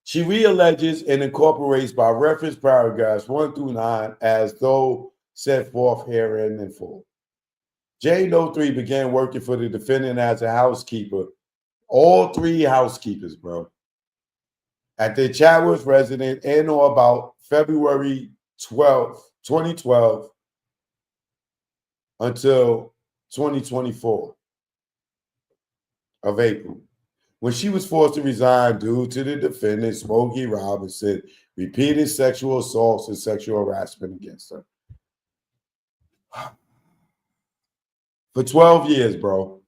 She realleges and incorporates by reference paragraphs 1 through 9 as though set forth herein in full. Jane Doe 3 began working for the defendant as a housekeeper. All 3 housekeepers, bro, at their Chadworth residence in or about February 12th, 2012 until 2024 of April, when she was forced to resign due to the defendant, Smokey Robinson, repeated sexual assaults and sexual harassment against her. For 12 years, bro.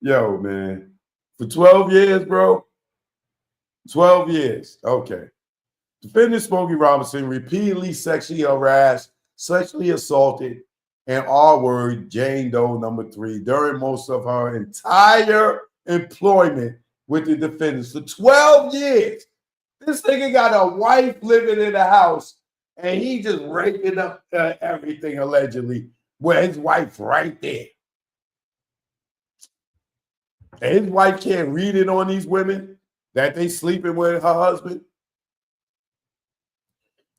Yo, man. For 12 years, bro. 12 years. Okay. Defendant Smokey Robinson repeatedly sexually harassed, sexually assaulted, and R-word Jane Doe number 3 during most of her entire employment with the defendants for 12 years. This nigga got a wife living in the house, and he just raping up everything allegedly with his wife right there. And his wife can't read it on these women that they sleeping with her husband.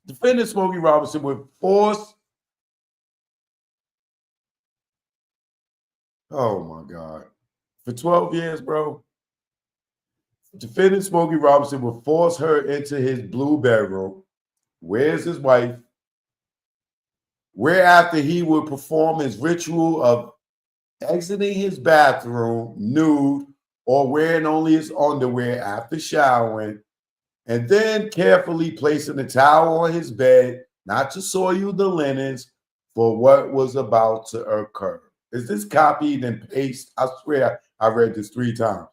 Defendant Smokey Robinson would force. Oh my God. For 12 years, bro. Defendant Smokey Robinson would force her into his blue bedroom. Where's his wife? Whereafter he would perform his ritual of exiting his bathroom nude or wearing only his underwear after showering, and then carefully placing the towel on his bed, not to soil the linens, for what was about to occur. Is this copied and pasted? I swear I read this 3 times.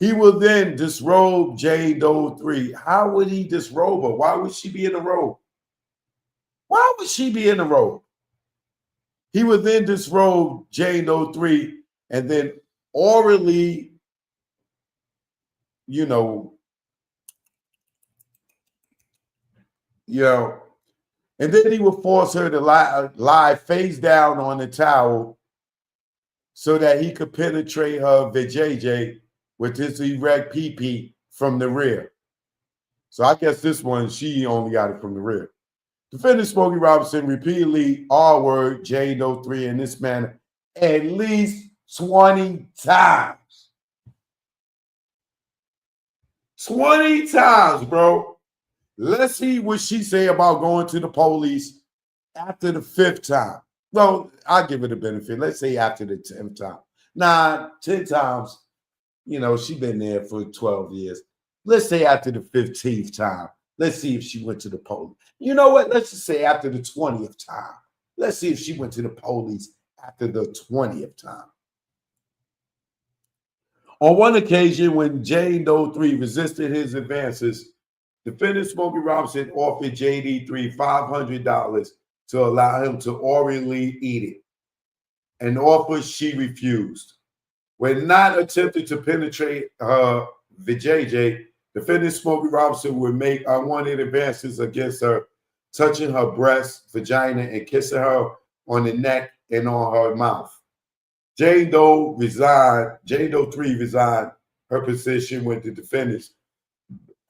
He will then disrobe Jane Doe 3. How would he disrobe her? Why would she be in a robe? Why would she be in a robe? He would then disrobe Jane Doe 3 and then orally, and then he would force her to lie face down on the towel so that he could penetrate her vajayjay with his erect pee-pee from the rear. So I guess this one, she only got it from the rear. Defendant Smokey Robinson repeatedly R-word Jane Doe 3 in this manner at least 20 times. 20 times, bro. Let's see what she say about going to the police after the 5th time. Well, I'll give it a benefit. Let's say after the 10th time. Nah, 10 times, she been there for 12 years. Let's say after the 15th time. Let's see if she went to the police. You know what? Let's just say after the 20th time. Let's see if she went to the police after the 20th time. On one occasion, when Jane Doe 3 resisted his advances, defendant Smokey Robinson offered JD3 $500 to allow him to orally eat it, an offer she refused. When not attempting to penetrate her vajayjay, defendant Smokey Robinson would make unwanted advances against her, touching her breast, vagina, and kissing her on the neck and on her mouth. Jane Doe 3 resigned her position with the defendants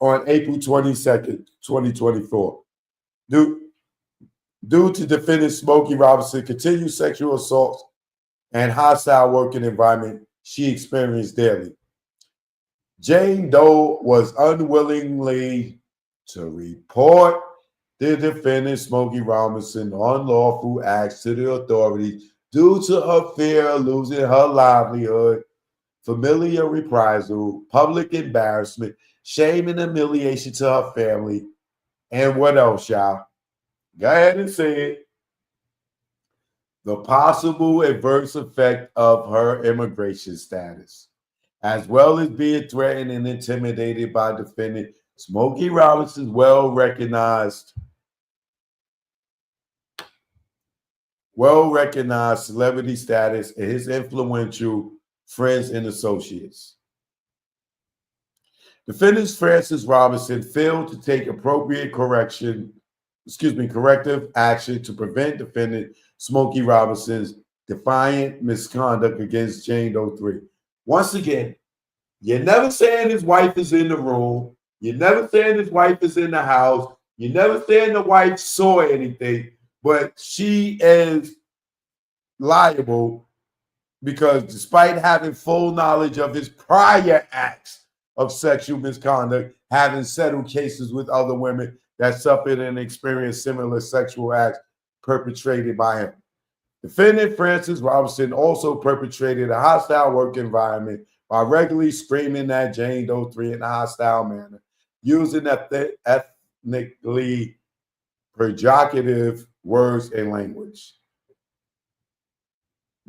on April 22nd, 2024. Due to defendant Smokey Robinson continued sexual assaults and hostile working environment she experienced daily. Jane Doe was unwillingly to report the defendant Smokey Robinson unlawful acts to the authorities due to her fear of losing her livelihood, familiar reprisal, public embarrassment, shame and humiliation to her family, and what else, y'all? Go ahead and say it. The possible adverse effect of her immigration status, as well as being threatened and intimidated by defendant Smokey Robinson's well-recognized celebrity status and his influential friends and associates. Defendant Francis Robinson failed to take appropriate corrective action to prevent defendant Smokey Robinson's defiant misconduct against Jane Doe 3. Once again, you're never saying his wife is in the room. You're never saying his wife is in the house. You're never saying the wife saw anything, but she is liable because despite having full knowledge of his prior acts of sexual misconduct, having settled cases with other women that suffered and experienced similar sexual acts perpetrated by him. Defendant Francis Robinson also perpetrated a hostile work environment by regularly screaming at Jane Doe 3 in a hostile manner, using ethnically pejorative words and language.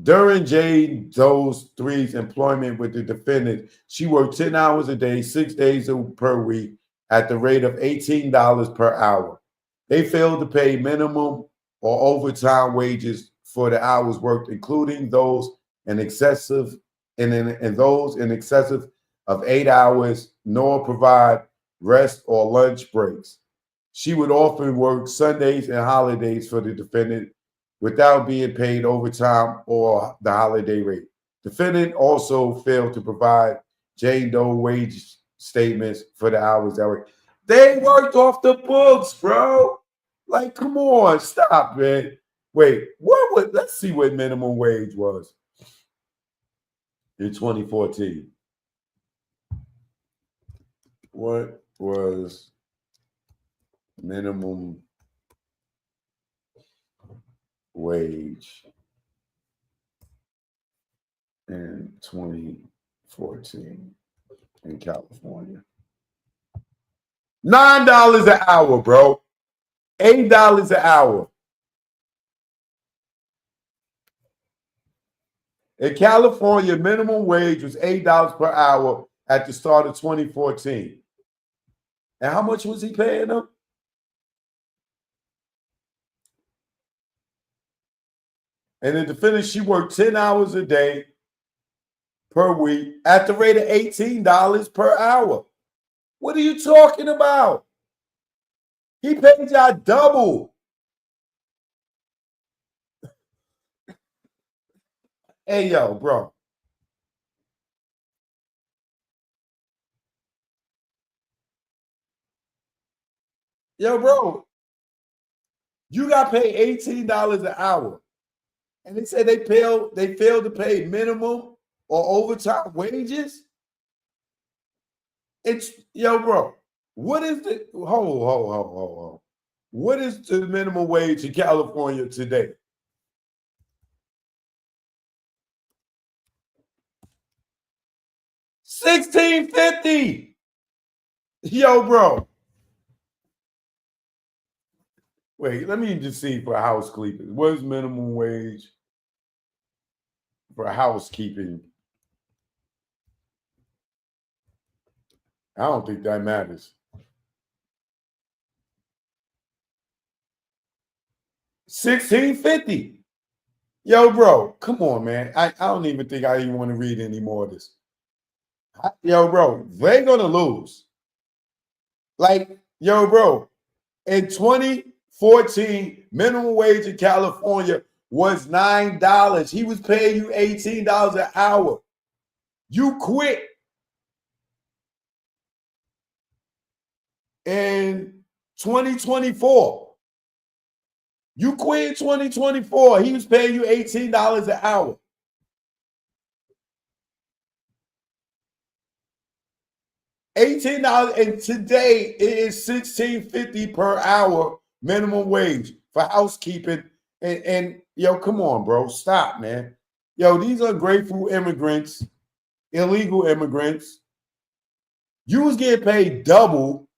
During Jane Doe 3's employment with the defendant, she worked 10 hours a day, 6 days per week, at the rate of $18 per hour. They failed to pay minimum or overtime wages for the hours worked, including those in excessive of 8 hours, nor provide rest or lunch breaks. She would often work Sundays and holidays for the defendant without being paid overtime or the holiday rate. Defendant also failed to provide Jane Doe wage statements for the hours that were. They worked off the books, bro. Like, come on, stop, man. Wait, let's see what minimum wage was in 2014. What was minimum wage in 2014 in California? $9 an hour, bro. $8 an hour. In California, minimum wage was $8 per hour at the start of 2014. And how much was he paying them? And the defendant, she worked 10 hours a day per week at the rate of $18 per hour. What are you talking about? He paid y'all double. Hey, yo, bro. Yo, bro. You got paid $18 an hour. And they said they failed to pay minimum or overtime wages. It's bro. What is the hold. What is the minimum wage in California today? $16.50. Yo, bro. Wait, let me just see for housekeeping. What is minimum wage for housekeeping? I don't think that matters. $16.50. Yo, bro, come on, man. I don't even think I even want to read any more of this. Yo, bro, they're gonna lose. Like, yo, bro, in 2014, minimum wage in California was $9. He was paying you $18 an hour. You quit in 2024. You quit in 2024. He was paying you $18 an hour. $18, and today it is $16.50 per hour minimum wage for housekeeping. And yo, come on, bro. Stop, man. Yo, these are ungrateful immigrants, illegal immigrants. You was getting paid double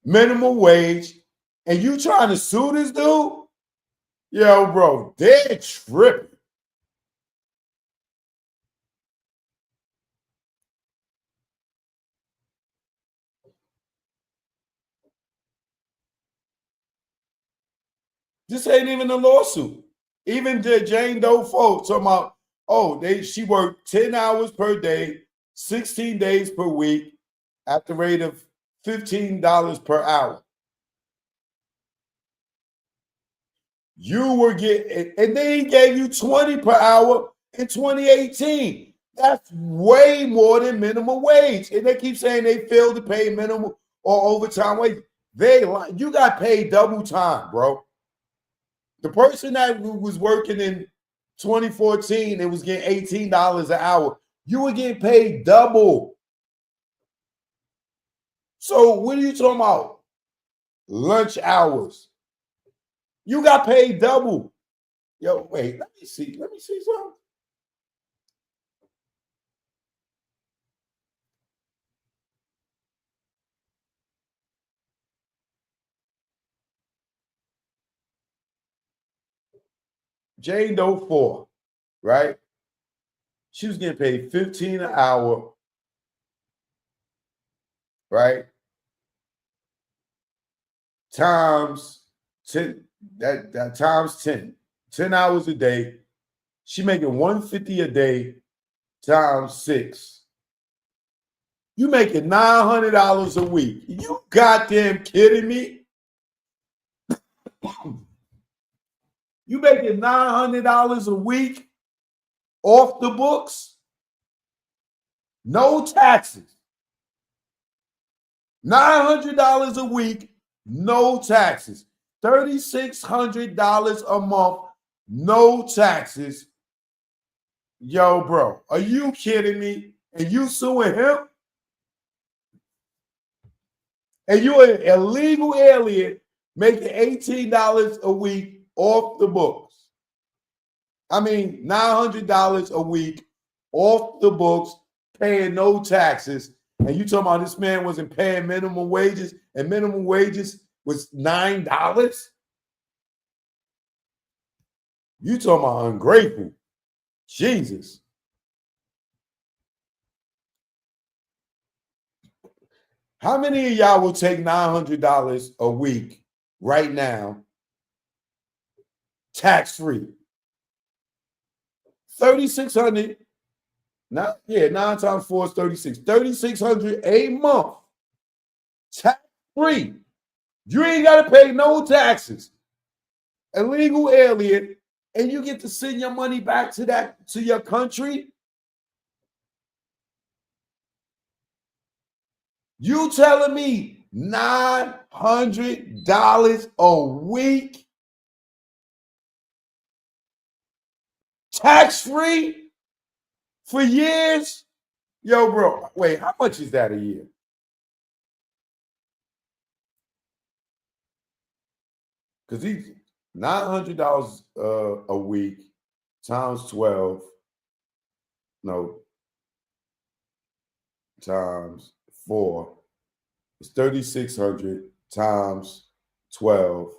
minimum wage, and you trying to sue this dude? Yo, bro, they're tripping. This ain't even a lawsuit. Even the Jane Doe folks talking about, she worked 10 hours per day, 16 days per week, at the rate of $15 per hour. You were getting, and then he gave you 20 per hour in 2018. That's way more than minimum wage. And they keep saying they failed to pay minimum or overtime wage. You got paid double time, bro. The person that was working in 2014 and was getting $18 an hour, you were getting paid double. So what are you talking about? Lunch hours. You got paid double. Yo, wait, let me see. Let me see something. Jane Doe 4, right? She was getting paid $15 an hour, right? Times 10, that times 10. 10 hours a day. She making $150 a day times 6. You making $900 a week. You goddamn kidding me? You making $900 a week off the books? No taxes. $900 a week, no taxes. $3,600 a month, no taxes. Yo, bro, are you kidding me? And you suing him? And you're an illegal alien making $18 a week off the books. I mean, $900 a week off the books, paying no taxes. And you talking about this man wasn't paying minimum wages, and minimum wages was $9? You talking about ungrateful. Jesus. How many of y'all will take $900 a week right now, tax-free? 3,600. Now, yeah, 9 times 4 is 36. 3,600 a month, tax-free. You ain't got to pay no taxes. Illegal alien, and you get to send your money back to your country. You telling me $900 a week, tax-free for years? Yo, bro, wait, how much is that a year? Because he's $900 a week times 12, no, times 4 is 3,600 times 12.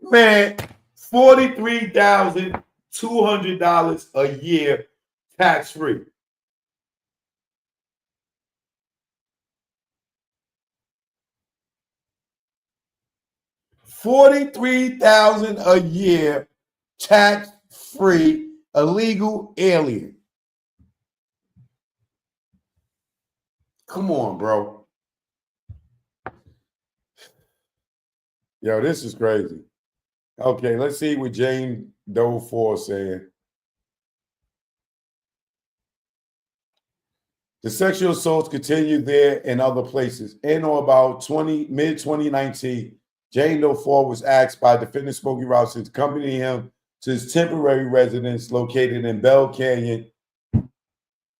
Man, $43,200 a year tax-free. $43,000 a year tax-free, illegal alien. Come on, bro. Yo, this is crazy. Okay, let's see what Jane Doe 4 is saying. The sexual assaults continue there and other places. In or about mid-2019, Jane Doe 4 was asked by defendant Smokey Robinson to accompany him to his temporary residence located in Bell Canyon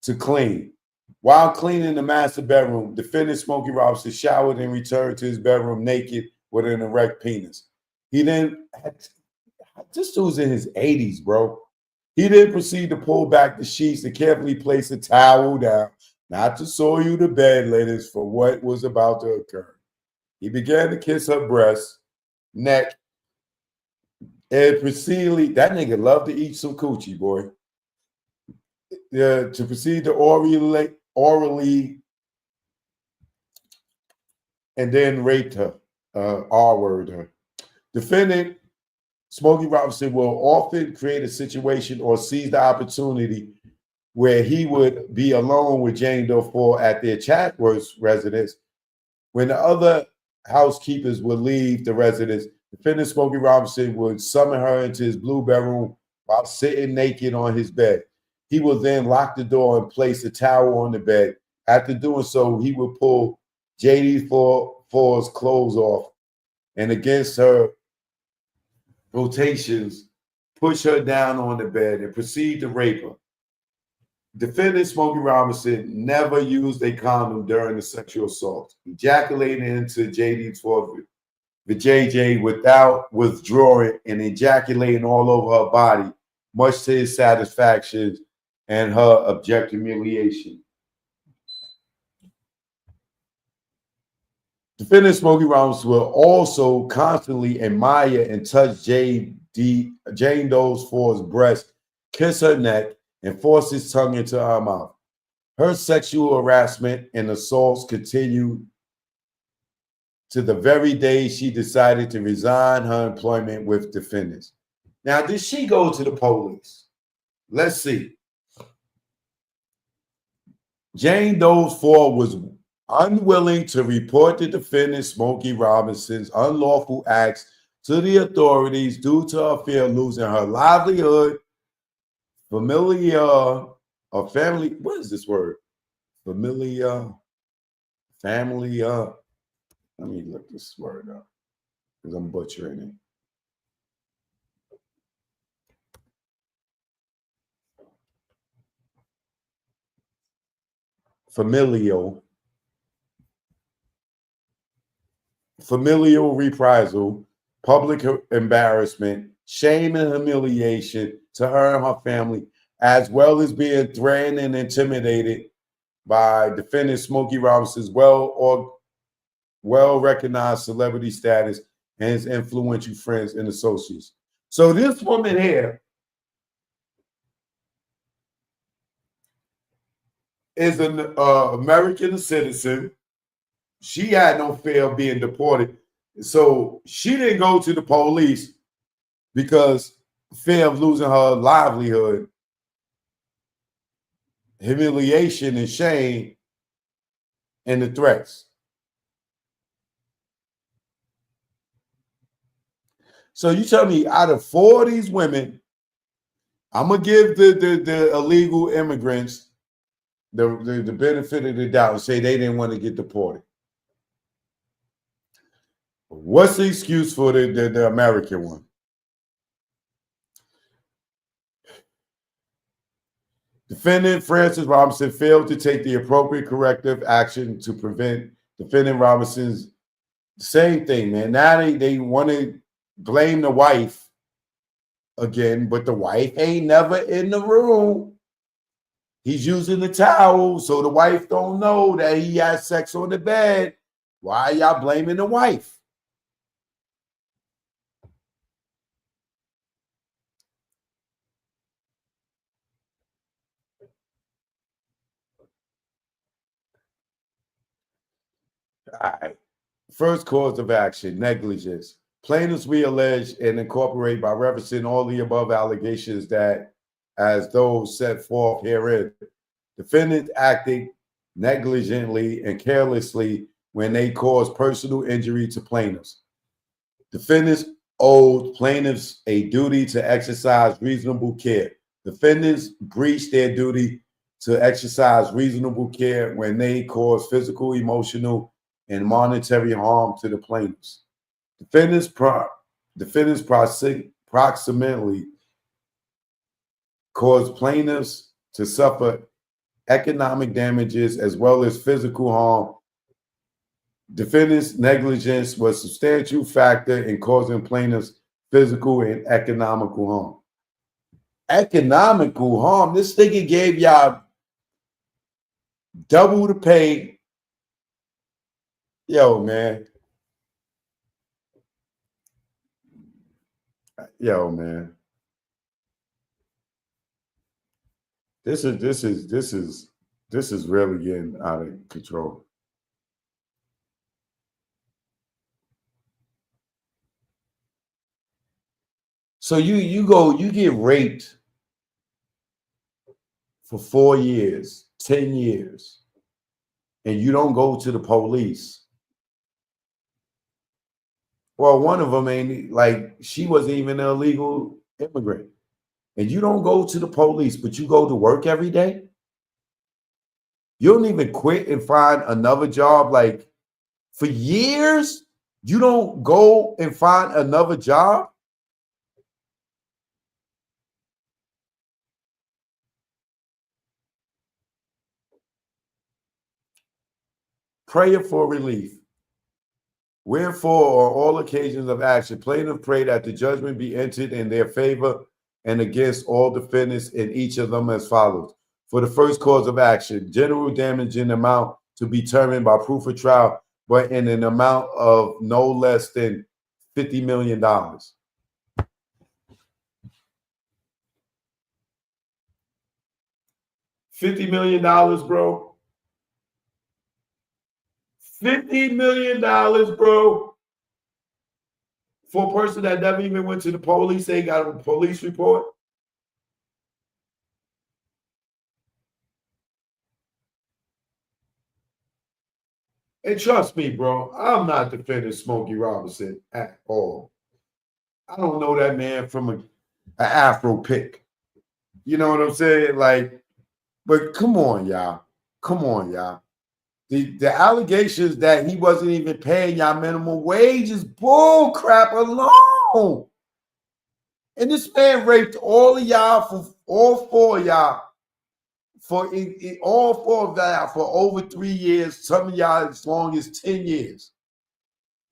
to clean. While cleaning the master bedroom, defendant Smokey Robinson showered and returned to his bedroom naked with an erect penis. He then, this dude's in his 80s, bro. He then proceeded to pull back the sheets and carefully place a towel down, not to soil the bed linen for what was about to occur. He began to kiss her breast, neck, and proceeded, that nigga loved to eat some coochie, boy. To proceed to orally and then raped her, R-word her. Defendant Smokey Robinson will often create a situation or seize the opportunity where he would be alone with Jane Doe 4 at their Chatsworth residence. When the other housekeepers would leave the residence, Defendant Smokey Robinson would summon her into his blue bedroom while sitting naked on his bed. He would then lock the door and place a towel on the bed. After doing so, he would pull JD4's clothes off and, against her rotations, push her down on the bed and proceed to rape her. Defendant Smokey Robinson never used a condom during the sexual assault, ejaculating into JD4's the JJ without withdrawing and ejaculating all over her body, much to his satisfaction and her abject humiliation. Defendant Smokey Robinson will also constantly admire and touch Jane Doe's Ford's breast, kiss her neck, and force his tongue into her mouth. Her sexual harassment and assaults continued to the very day she decided to resign her employment with defendants. Now, did she go to the police? Let's see. Jane Doe's Ford was unwilling to report the defendant Smokey Robinson's unlawful acts to the authorities due to her fear of losing her livelihood, family. What is this word? Family. Let me look this word up because I'm butchering it. Familial reprisal, public embarrassment, shame and humiliation to her and her family, as well as being threatened and intimidated by defendant Smokey Robinson's well-recognized celebrity status and his influential friends and associates. So this woman here is an American citizen. She had no fear of being deported. So she didn't go to the police because fear of losing her livelihood, humiliation and shame, and the threats. So you tell me, out of 4 of these women, I'm gonna give the illegal immigrants the benefit of the doubt and say they didn't want to get deported. What's the excuse for the American one? Defendant Francis Robinson failed to take the appropriate corrective action to prevent defendant Robinson's same thing, man. Now they want to blame the wife again, but the wife ain't never in the room. He's using the towel, so the wife don't know that he had sex on the bed. Why are y'all blaming the wife? All right. First cause of action, negligence. Plaintiffs we allege and incorporate by referencing all the above allegations that, as those set forth herein, defendants acting negligently and carelessly when they cause personal injury to plaintiffs. Defendants owed plaintiffs a duty to exercise reasonable care. Defendants breached their duty to exercise reasonable care when they cause physical, emotional, and monetary harm to the plaintiffs. Defendants proximately caused plaintiffs to suffer economic damages as well as physical harm. Defendants' negligence was a substantial factor in causing plaintiffs physical and economical harm. Economical harm? This nigga gave y'all double the pay. Yo, man. This is really getting out of control. So you get raped for 4 years, 10 years, and you don't go to the police. Well, one of them ain't like she wasn't even an illegal immigrant. And you don't go to the police, but you go to work every day. You don't even quit and find another job like for years. You don't go and find another job. Prayer for relief. Wherefore, on all occasions of action, plaintiff pray that the judgment be entered in their favor and against all defendants in each of them as follows. For the first cause of action, general damage in amount to be determined by proof of trial, but in an amount of no less than $50 million. $50 million, bro. $50 million, bro. For a person that never even went to the police, they got a police report. And trust me, bro, I'm not defending Smokey Robinson at all. I don't know that man from an Afro pick. You know what I'm saying? Like, but come on, y'all. Come on, y'all. The allegations that he wasn't even paying y'all minimum wage is bull crap alone. And this man raped all of y'all for all four of y'all for all four of y'all for over 3 years, some of y'all as long as 10 years.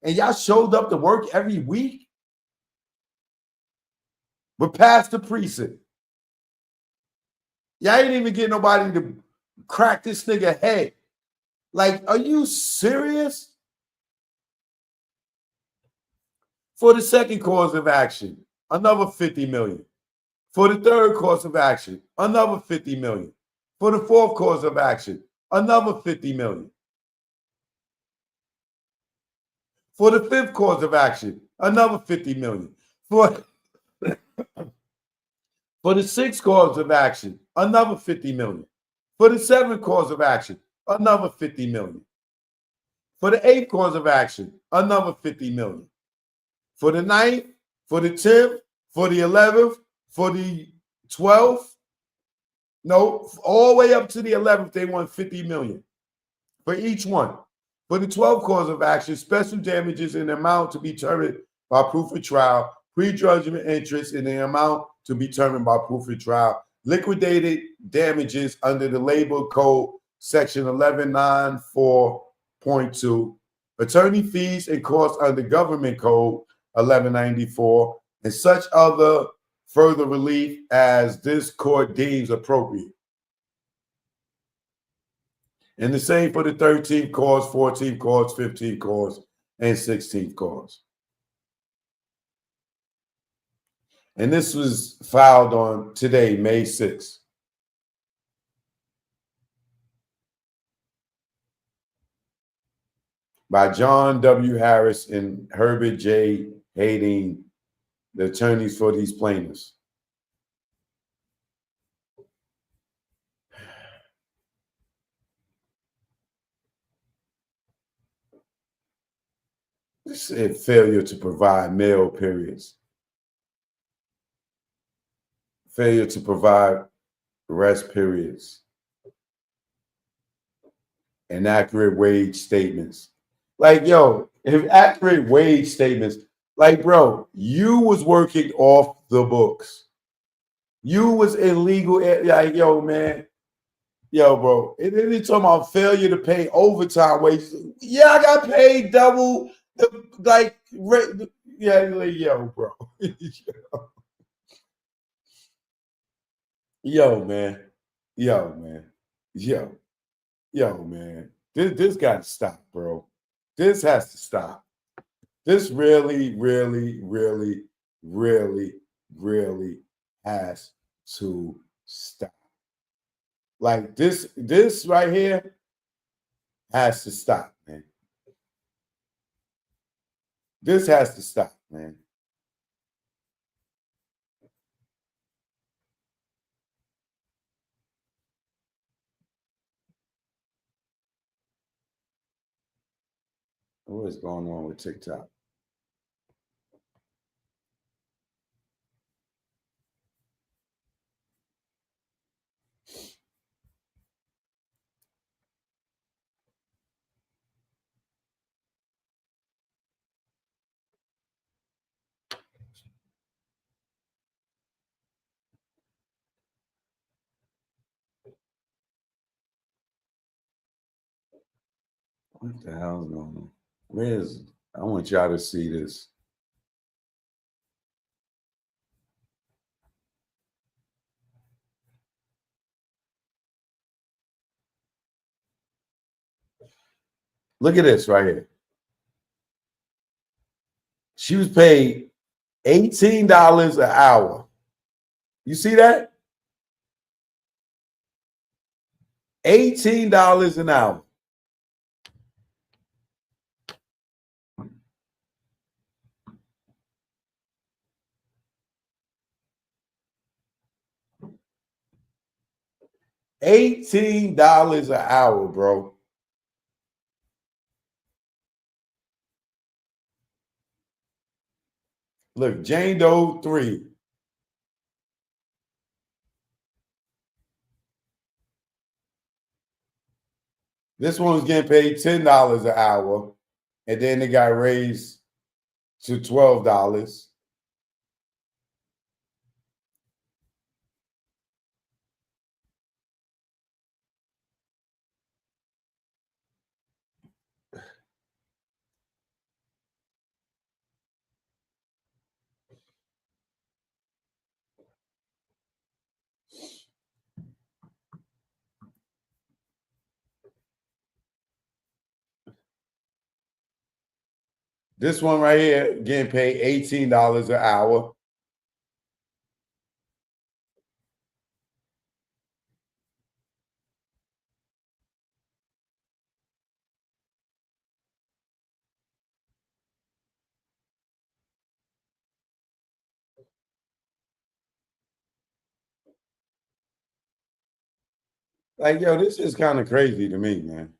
And y'all showed up to work every week, but past the precinct. Y'all ain't even get nobody to crack this nigga head. Like, are you serious? For the second cause of action, another 50 million. For the third cause of action, another 50 million. For the fourth cause of action, another 50 million. For the fifth cause of action, another 50 million. For the sixth cause of action, another 50 million. For the seventh cause of action, another 50 million. For the eighth cause of action, another 50 million. For the ninth, for the 10th, for the 11th, for the 12th, no, all the way up to the 11th, they want 50 million for each one. For the 12th cause of action, special damages in the amount to be determined by proof of trial, prejudgment interest in the amount to be determined by proof of trial, liquidated damages under the labor code section 1194.2, attorney fees and costs under government code 1194, and such other further relief as this court deems appropriate. And the same for the 13th cause, 14th cause, 15th cause, and 16th cause. And this was filed on today, May 6th. By John W. Harris and Herbert J. Hayden, the attorneys for these plaintiffs. It said failure to provide meal periods. Failure to provide rest periods. Inaccurate wage statements. Like, yo, if accurate wage statements, like, bro, you was working off the books. You was illegal. Like, yo, man. Yo, bro. And then they talking about failure to pay overtime wages. Yeah, I got paid double. Like, yeah, like, yo, bro. Yo, man. Yo, man. Yo, man. This got to stop, bro. This has to stop. This really, really, really, really, really has to stop. Like this right here has to stop, man. This has to stop, man. What is going on with TikTok? What the hell's going on? Where's? I want y'all to see this. Look at this right here. She was paid $18 an hour. You see that? $18 an hour. $18 an hour, bro. Look, Jane Doe 3. This one was getting paid $10 an hour, and then it got raised to $12. This one right here getting paid $18 an hour. Like, yo, this is kind of crazy to me, man.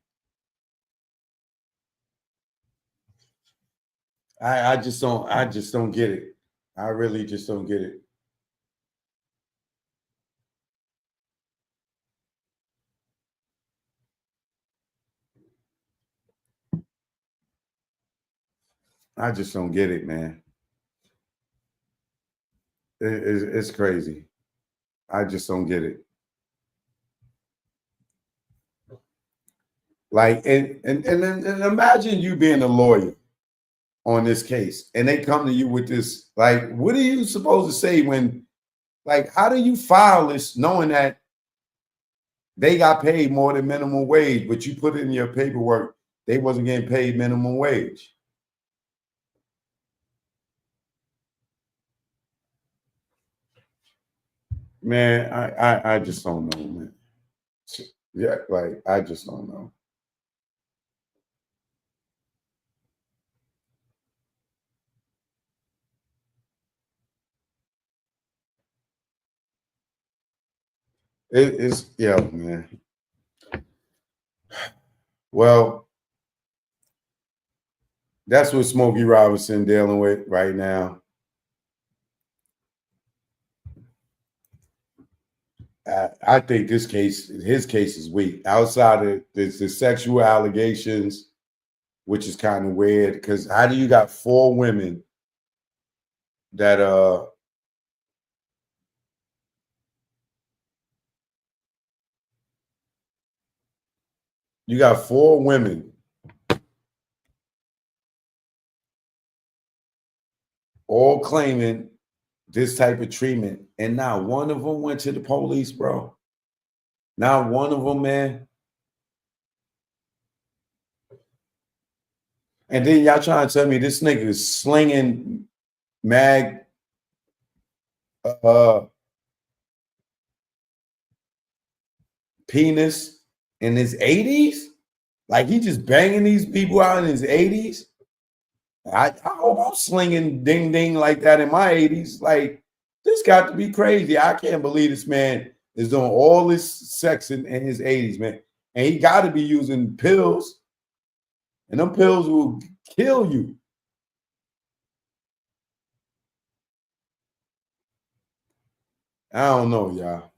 I just don't get it. I really just don't get it. I just don't get it, man. It's crazy. I just don't get it. Like, and imagine you being a lawyer on this case, and they come to you with this. Like, what are you supposed to say when? Like, how do you file this knowing that they got paid more than minimum wage, but you put in your paperwork they wasn't getting paid minimum wage? Man, I just don't know, man. Yeah, like I just don't know. It's yeah, man. Well, that's what Smokey Robinson dealing with right now. I think his case is weak. Outside of the sexual allegations, which is kind of weird, because how do you got 4 women that you got 4 women all claiming this type of treatment, and not one of them went to the police, bro. Not one of them, man. And then y'all trying to tell me this nigga is slinging mag penis in his 80s? Like he just banging these people out in his 80s? I hope I'm slinging ding ding like that in my 80s. Like, this got to be crazy. I can't believe this man is doing all this sex in his 80s, man. And he got to be using pills. And them pills will kill you. I don't know, y'all.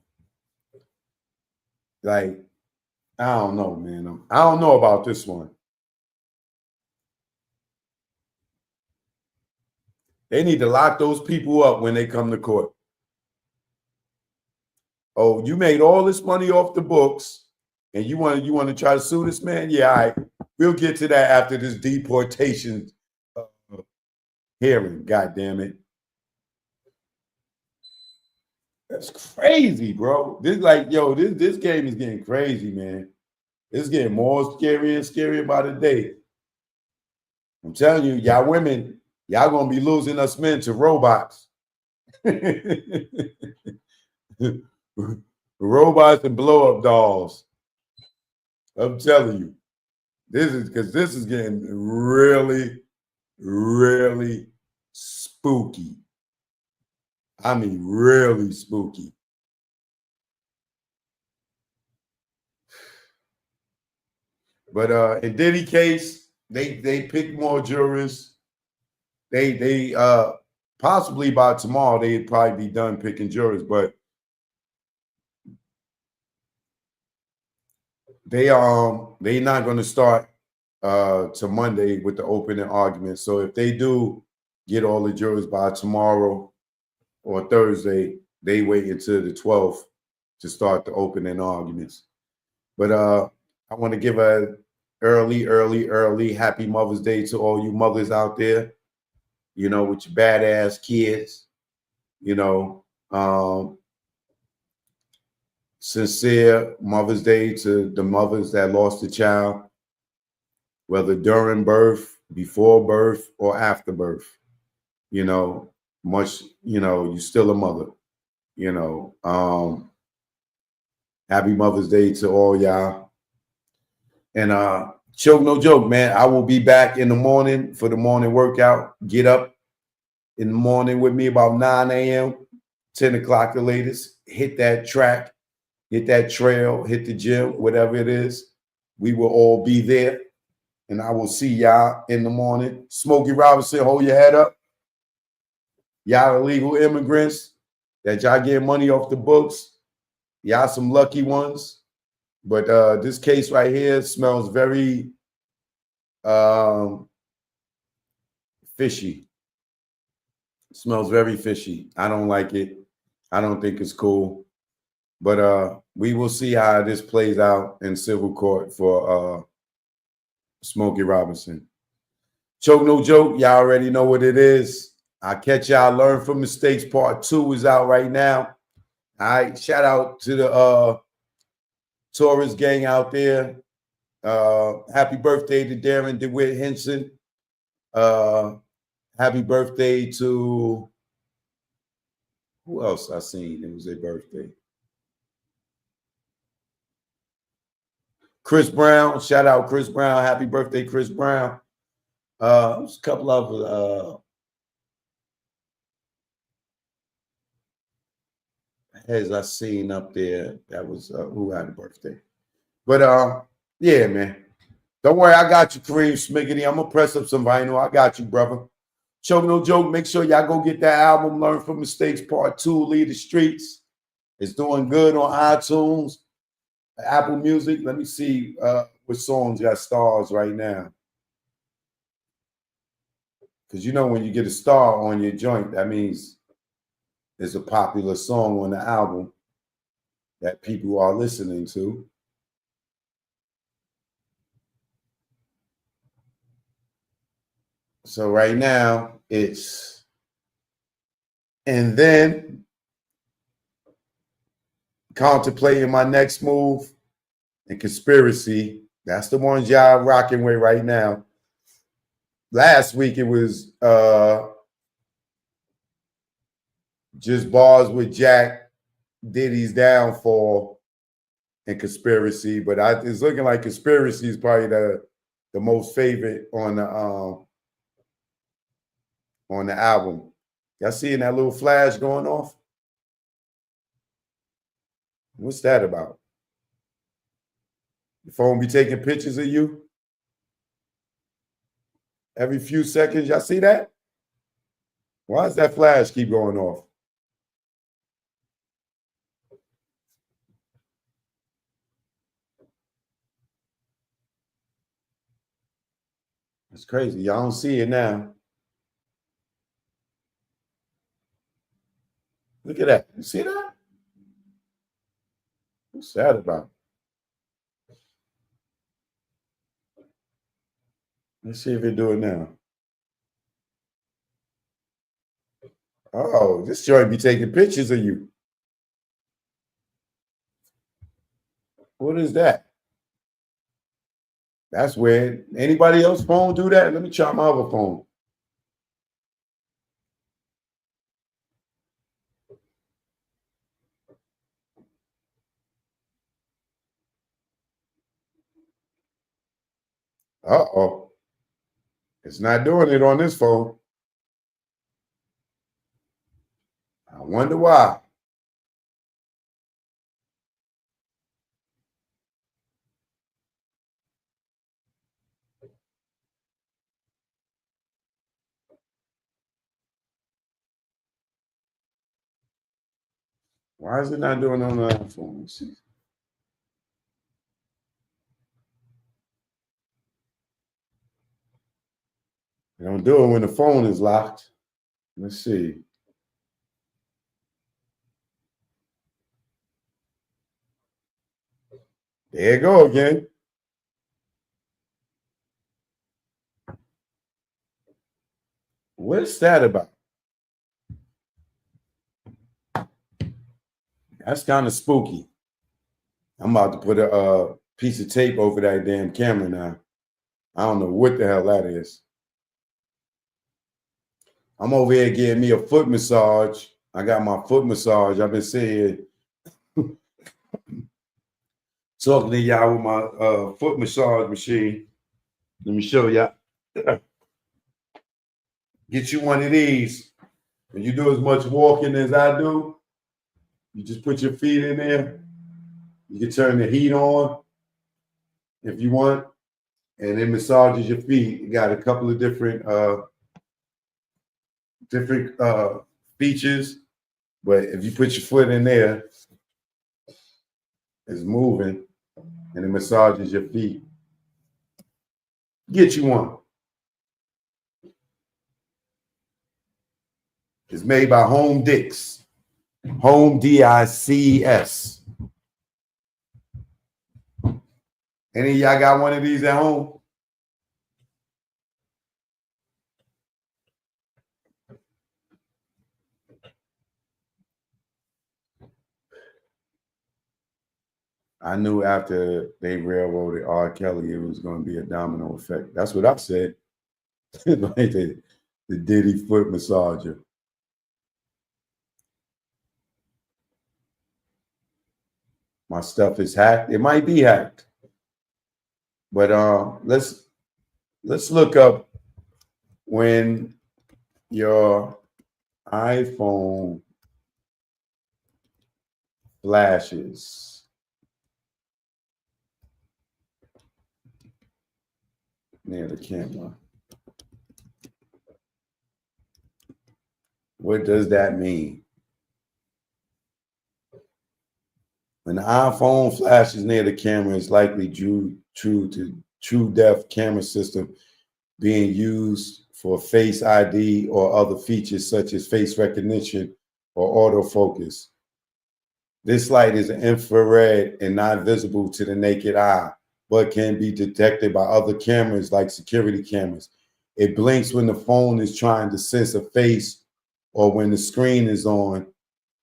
Like, I don't know, man. I don't know about this one. They need to lock those people up when they come to court. Oh, you made all this money off the books, and you want to try to sue this man? Yeah, all right. We'll get to that after this deportation hearing. God damn it. That's crazy, bro. This like, yo, this game is getting crazy, man. It's getting more scary and scarier by the day. I'm telling you, y'all women, y'all gonna be losing us men to robots. Robots and blow-up dolls. I'm telling you. This is getting really, really spooky. I mean, really spooky. But in Diddy case, they picked more jurors. They possibly by tomorrow they'd probably be done picking jurors, but they not going to start to Monday with the opening argument. So if they do get all the jurors by tomorrow or Thursday, they wait until the 12th to start the opening arguments. But I want to give a early happy Mother's Day to all you mothers out there, you know, with your badass kids, you know. Sincere Mother's Day to the mothers that lost a child, whether during birth, before birth, or after birth. You know, you're still a mother, you know. Happy Mother's Day to all y'all. And choke no joke, man. I will be back in the morning for the morning workout. Get up in the morning with me about 9 a.m., 10 o'clock the latest. Hit that track, hit that trail, hit the gym, whatever it is. We will all be there. And I will see y'all in the morning. Smokey Robinson, hold your head up. Y'all illegal immigrants that y'all get money off the books. Y'all some lucky ones. But this case right here smells very fishy. It smells very fishy. I don't like it. I don't think it's cool. But we will see how this plays out in civil court for Smokey Robinson. Choke no joke. Y'all already know what it is. I catch y'all. Learn from mistakes. Part 2 is out right now. All right. Shout out to the tourist gang out there. Happy birthday to Darren DeWitt Henson. Happy birthday to who else I seen? It was their birthday. Chris Brown. Shout out Chris Brown. Happy birthday, Chris Brown. There's a couple of heads I seen up there. That was who had a birthday. But yeah, man. Don't worry, I got you, Kareem Smiggity. I'm gonna press up some vinyl. I got you, brother. Choke no joke. Make sure y'all go get that album, Learn from Mistakes, Part 2, Lead the Streets. It's doing good on iTunes, Apple Music. Let me see what songs got stars right now. Because you know when you get a star on your joint, that means there's a popular song on the album that people are listening to. So right now it's and then contemplating my next move and Conspiracy. That's the ones y'all rocking with right now. Last week it was just bars with Jack, Diddy's Downfall, and Conspiracy. But it's looking like Conspiracy is probably the most favorite on the album. Y'all seeing that little flash going off? What's that about? The phone be taking pictures of you every few seconds. Y'all see that? Why does that flash keep going off? It's crazy. Y'all don't see it now. Look at that. You see that? What's that about? Let's see if it do it now. Oh, this joint be taking pictures of you. What is that? That's weird. Anybody else phone do that? Let me try my other phone. Uh-oh. It's not doing it on this phone. I wonder why. Why is it not doing it on the iPhone? Let's see. It don't do it when the phone is locked. Let's see. There you go again. What's that about? That's kind of spooky. I'm about to put a piece of tape over that damn camera now. I don't know what the hell that is. I'm over here getting me a foot massage. I got my foot massage. I've been sitting talking to y'all with my foot massage machine. Let me show y'all. Get you one of these. When you do as much walking as I do, you just put your feet in there. You can turn the heat on if you want, and it massages your feet. You got a couple of different features, but if you put your foot in there, it's moving, and it massages your feet. Get you one. It's made by Home Dicks. Home Dics. Any of y'all got one of these at home? I knew after they railroaded R. Kelly, it was going to be a domino effect. That's what I said. Like the Diddy foot massager. My stuff is hacked. It might be hacked, but let's look up when your iPhone flashes. Near the camera. What does that mean? When the iPhone flashes near the camera, it's likely due to true depth camera system being used for face ID or other features such as face recognition or autofocus. This light is infrared and not visible to the naked eye, but can be detected by other cameras like security cameras. It blinks when the phone is trying to sense a face or when the screen is on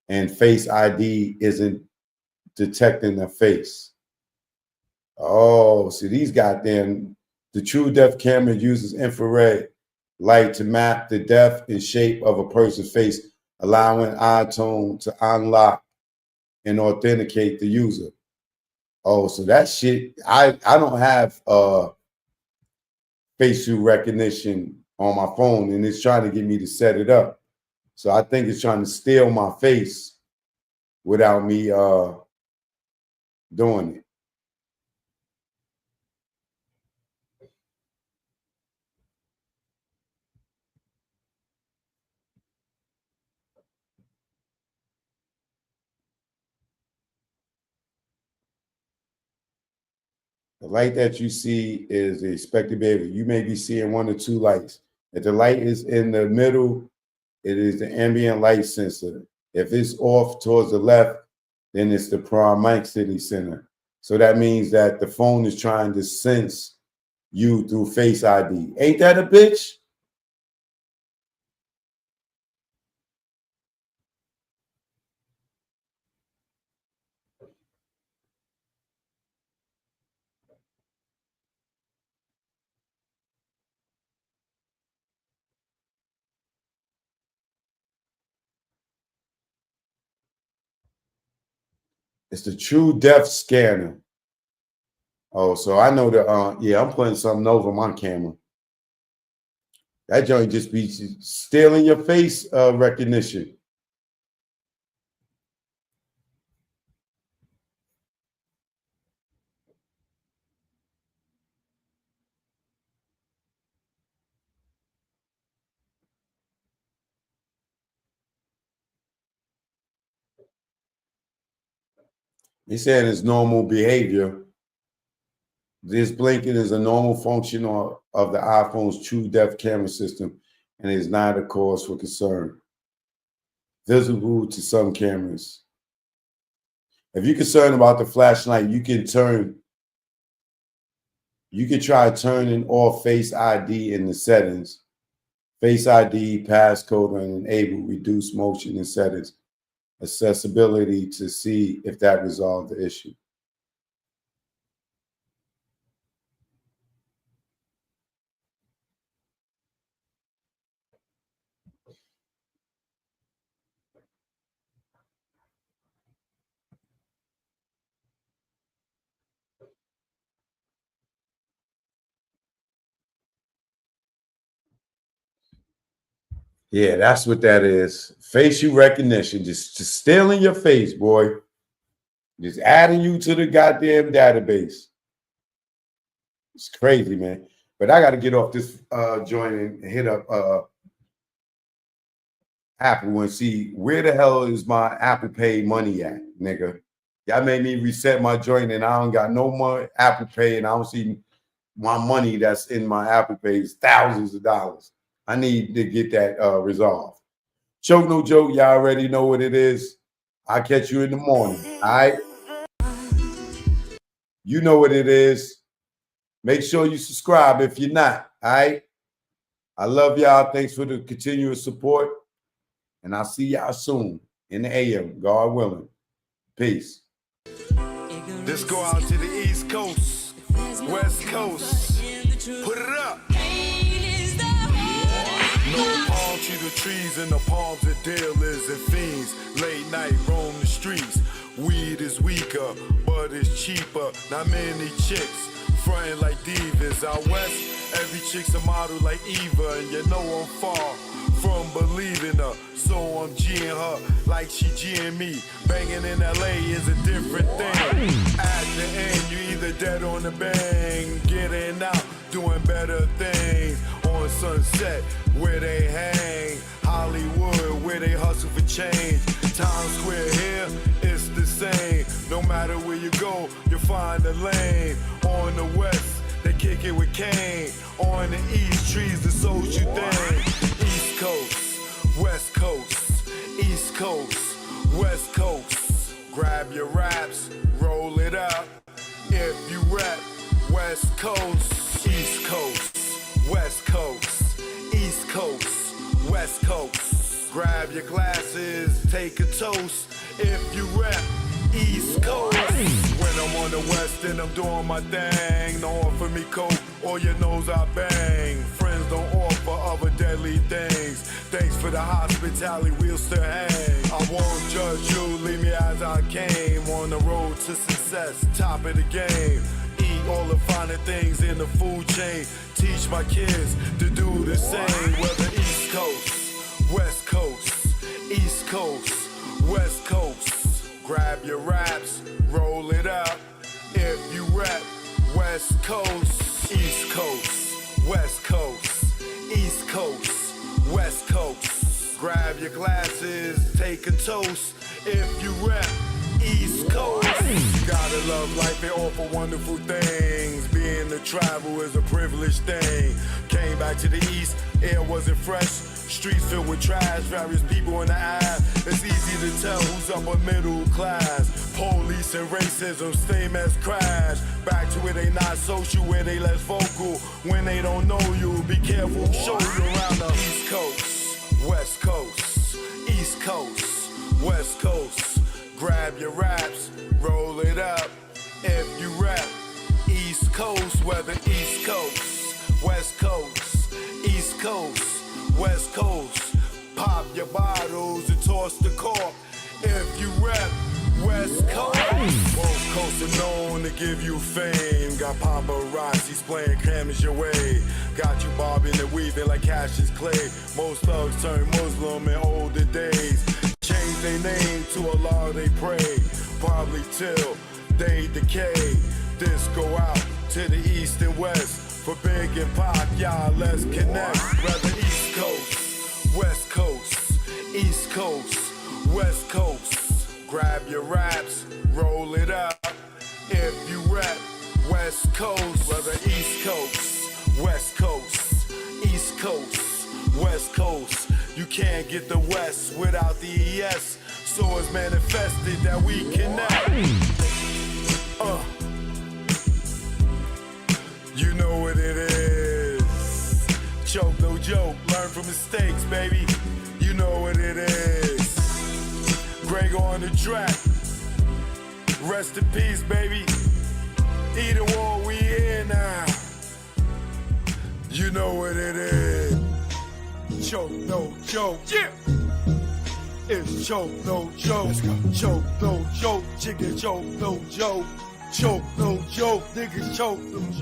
and Face ID isn't detecting the face. Oh, see, these goddamn, the true depth camera uses infrared light to map the depth and shape of a person's face, allowing eye tone to unlock and authenticate the user. Oh, so that shit, I don't have facial recognition on my phone, and it's trying to get me to set it up. So I think it's trying to steal my face without me doing it. The light that you see is the expected behavior. You may be seeing one or two lights. If the light is in the middle, it is the ambient light sensor. If it's off towards the left, then it's the prime mic city center. So that means that the phone is trying to sense you through Face ID. Ain't that a bitch? It's the True Depth Scanner. Oh, so I know that. Yeah, I'm putting something over my camera. That joint just be stealing your face recognition. He's saying it's normal behavior. This blinking is a normal function of the iPhone's True Depth camera system and is not a cause for concern. Visible to some cameras. If you're concerned about the flashlight, you can try turning off Face ID in the settings. Face ID, passcode, and enable reduce motion in settings. Accessibility to see if that resolved the issue. Yeah, that's what that is. Facial recognition, just stealing your face, boy. Just adding you to the goddamn database. It's crazy, man. But I got to get off this joint and hit up Apple and see where the hell is my Apple Pay money at, nigga. Y'all made me reset my joint and I don't got no more Apple Pay and I don't see my money that's in my Apple Pay is thousands of dollars. I need to get that resolved. Choke no joke, y'all already know what it is. I'll catch you in the morning, all right? You know what it is. Make sure you subscribe if you're not, all right? I love y'all. Thanks for the continuous support. And I'll see y'all soon in the AM, God willing. Peace. Let's go out to the East Coast, West Coast. Put it up. No palm tree the trees and the palms of dealers and fiends. Late night roam the streets. Weed is weaker, but it's cheaper. Not many chicks frontin' like divas. Out west, every chick's a model like Eva, and you know I'm far from believing her. So I'm G'ing her like she G'ing me. Banging in LA is a different thing. At the end, you either dead on the bang, getting out, doing better things. On Sunset, where they hang. Hollywood, where they hustle for change. Times Square here, it's the same. No matter where you go, you'll find a lane. On the west, they kick it with Kane. On the east, trees the social thing. East Coast, West Coast, East Coast, West Coast. Grab your raps, roll it up. If you rap, West Coast, East Coast, West Coast, East Coast, West Coast. Grab your glasses, take a toast. If you rap, East Coast. When I'm on the west and I'm doing my thing, don't offer me coke or your nose I bang. Friends don't offer other deadly things. Thanks for the hospitality, we'll still hang. I won't judge you, leave me as I came. On the road to success, top of the game. Eat all the finer things in the food chain. Teach my kids to do the same. Whether East Coast, West Coast, East Coast, West Coast. Grab your raps, roll it up. If you rap, West Coast, East Coast, West Coast, East Coast, West Coast. Grab your glasses, take a toast. If you rap, East Coast. Gotta love life and offer wonderful things. Being to travel is a privileged thing. Came back to the East, Air wasn't fresh, streets filled with trash, various people in the ass. It's easy to tell who's upper middle class. Police and racism, same as crash. Back to where they not social, where they less vocal. When they don't know you, be careful, show you around the East Coast, West Coast, East Coast, West Coast. Grab your raps, roll it up. If you rap East Coast, whether East Coast, West Coast, East Coast, West Coast. Pop your bottles and toss the cork. If you rap West Coast, both coasts are known to give you fame. Got paparazzis playing cameras your way. Got you bobbing and weaving like Cassius Clay. Most thugs turn Muslim in older days. Change their name to Allah they pray. Probably till they decay. This go out to the east and west. For Big and Pac, y'all let's connect. Rather East Coast, West Coast, East Coast, West Coast. Grab your raps, roll it up. If you rap West Coast, whether East Coast, West Coast, East Coast, West Coast. You can't get the West without the ES. So it's manifested that we connect. You know what it is. Choke, no joke. Learn from mistakes, baby. You know what it is. Greg on the track. Rest in peace, baby. Either war, we here now. You know what it is. Choke, no joke. Yeah. It's choke, no joke. Choke, no joke. Chicken choke, no joke. Choke, no joke. Niggas choke, no joke.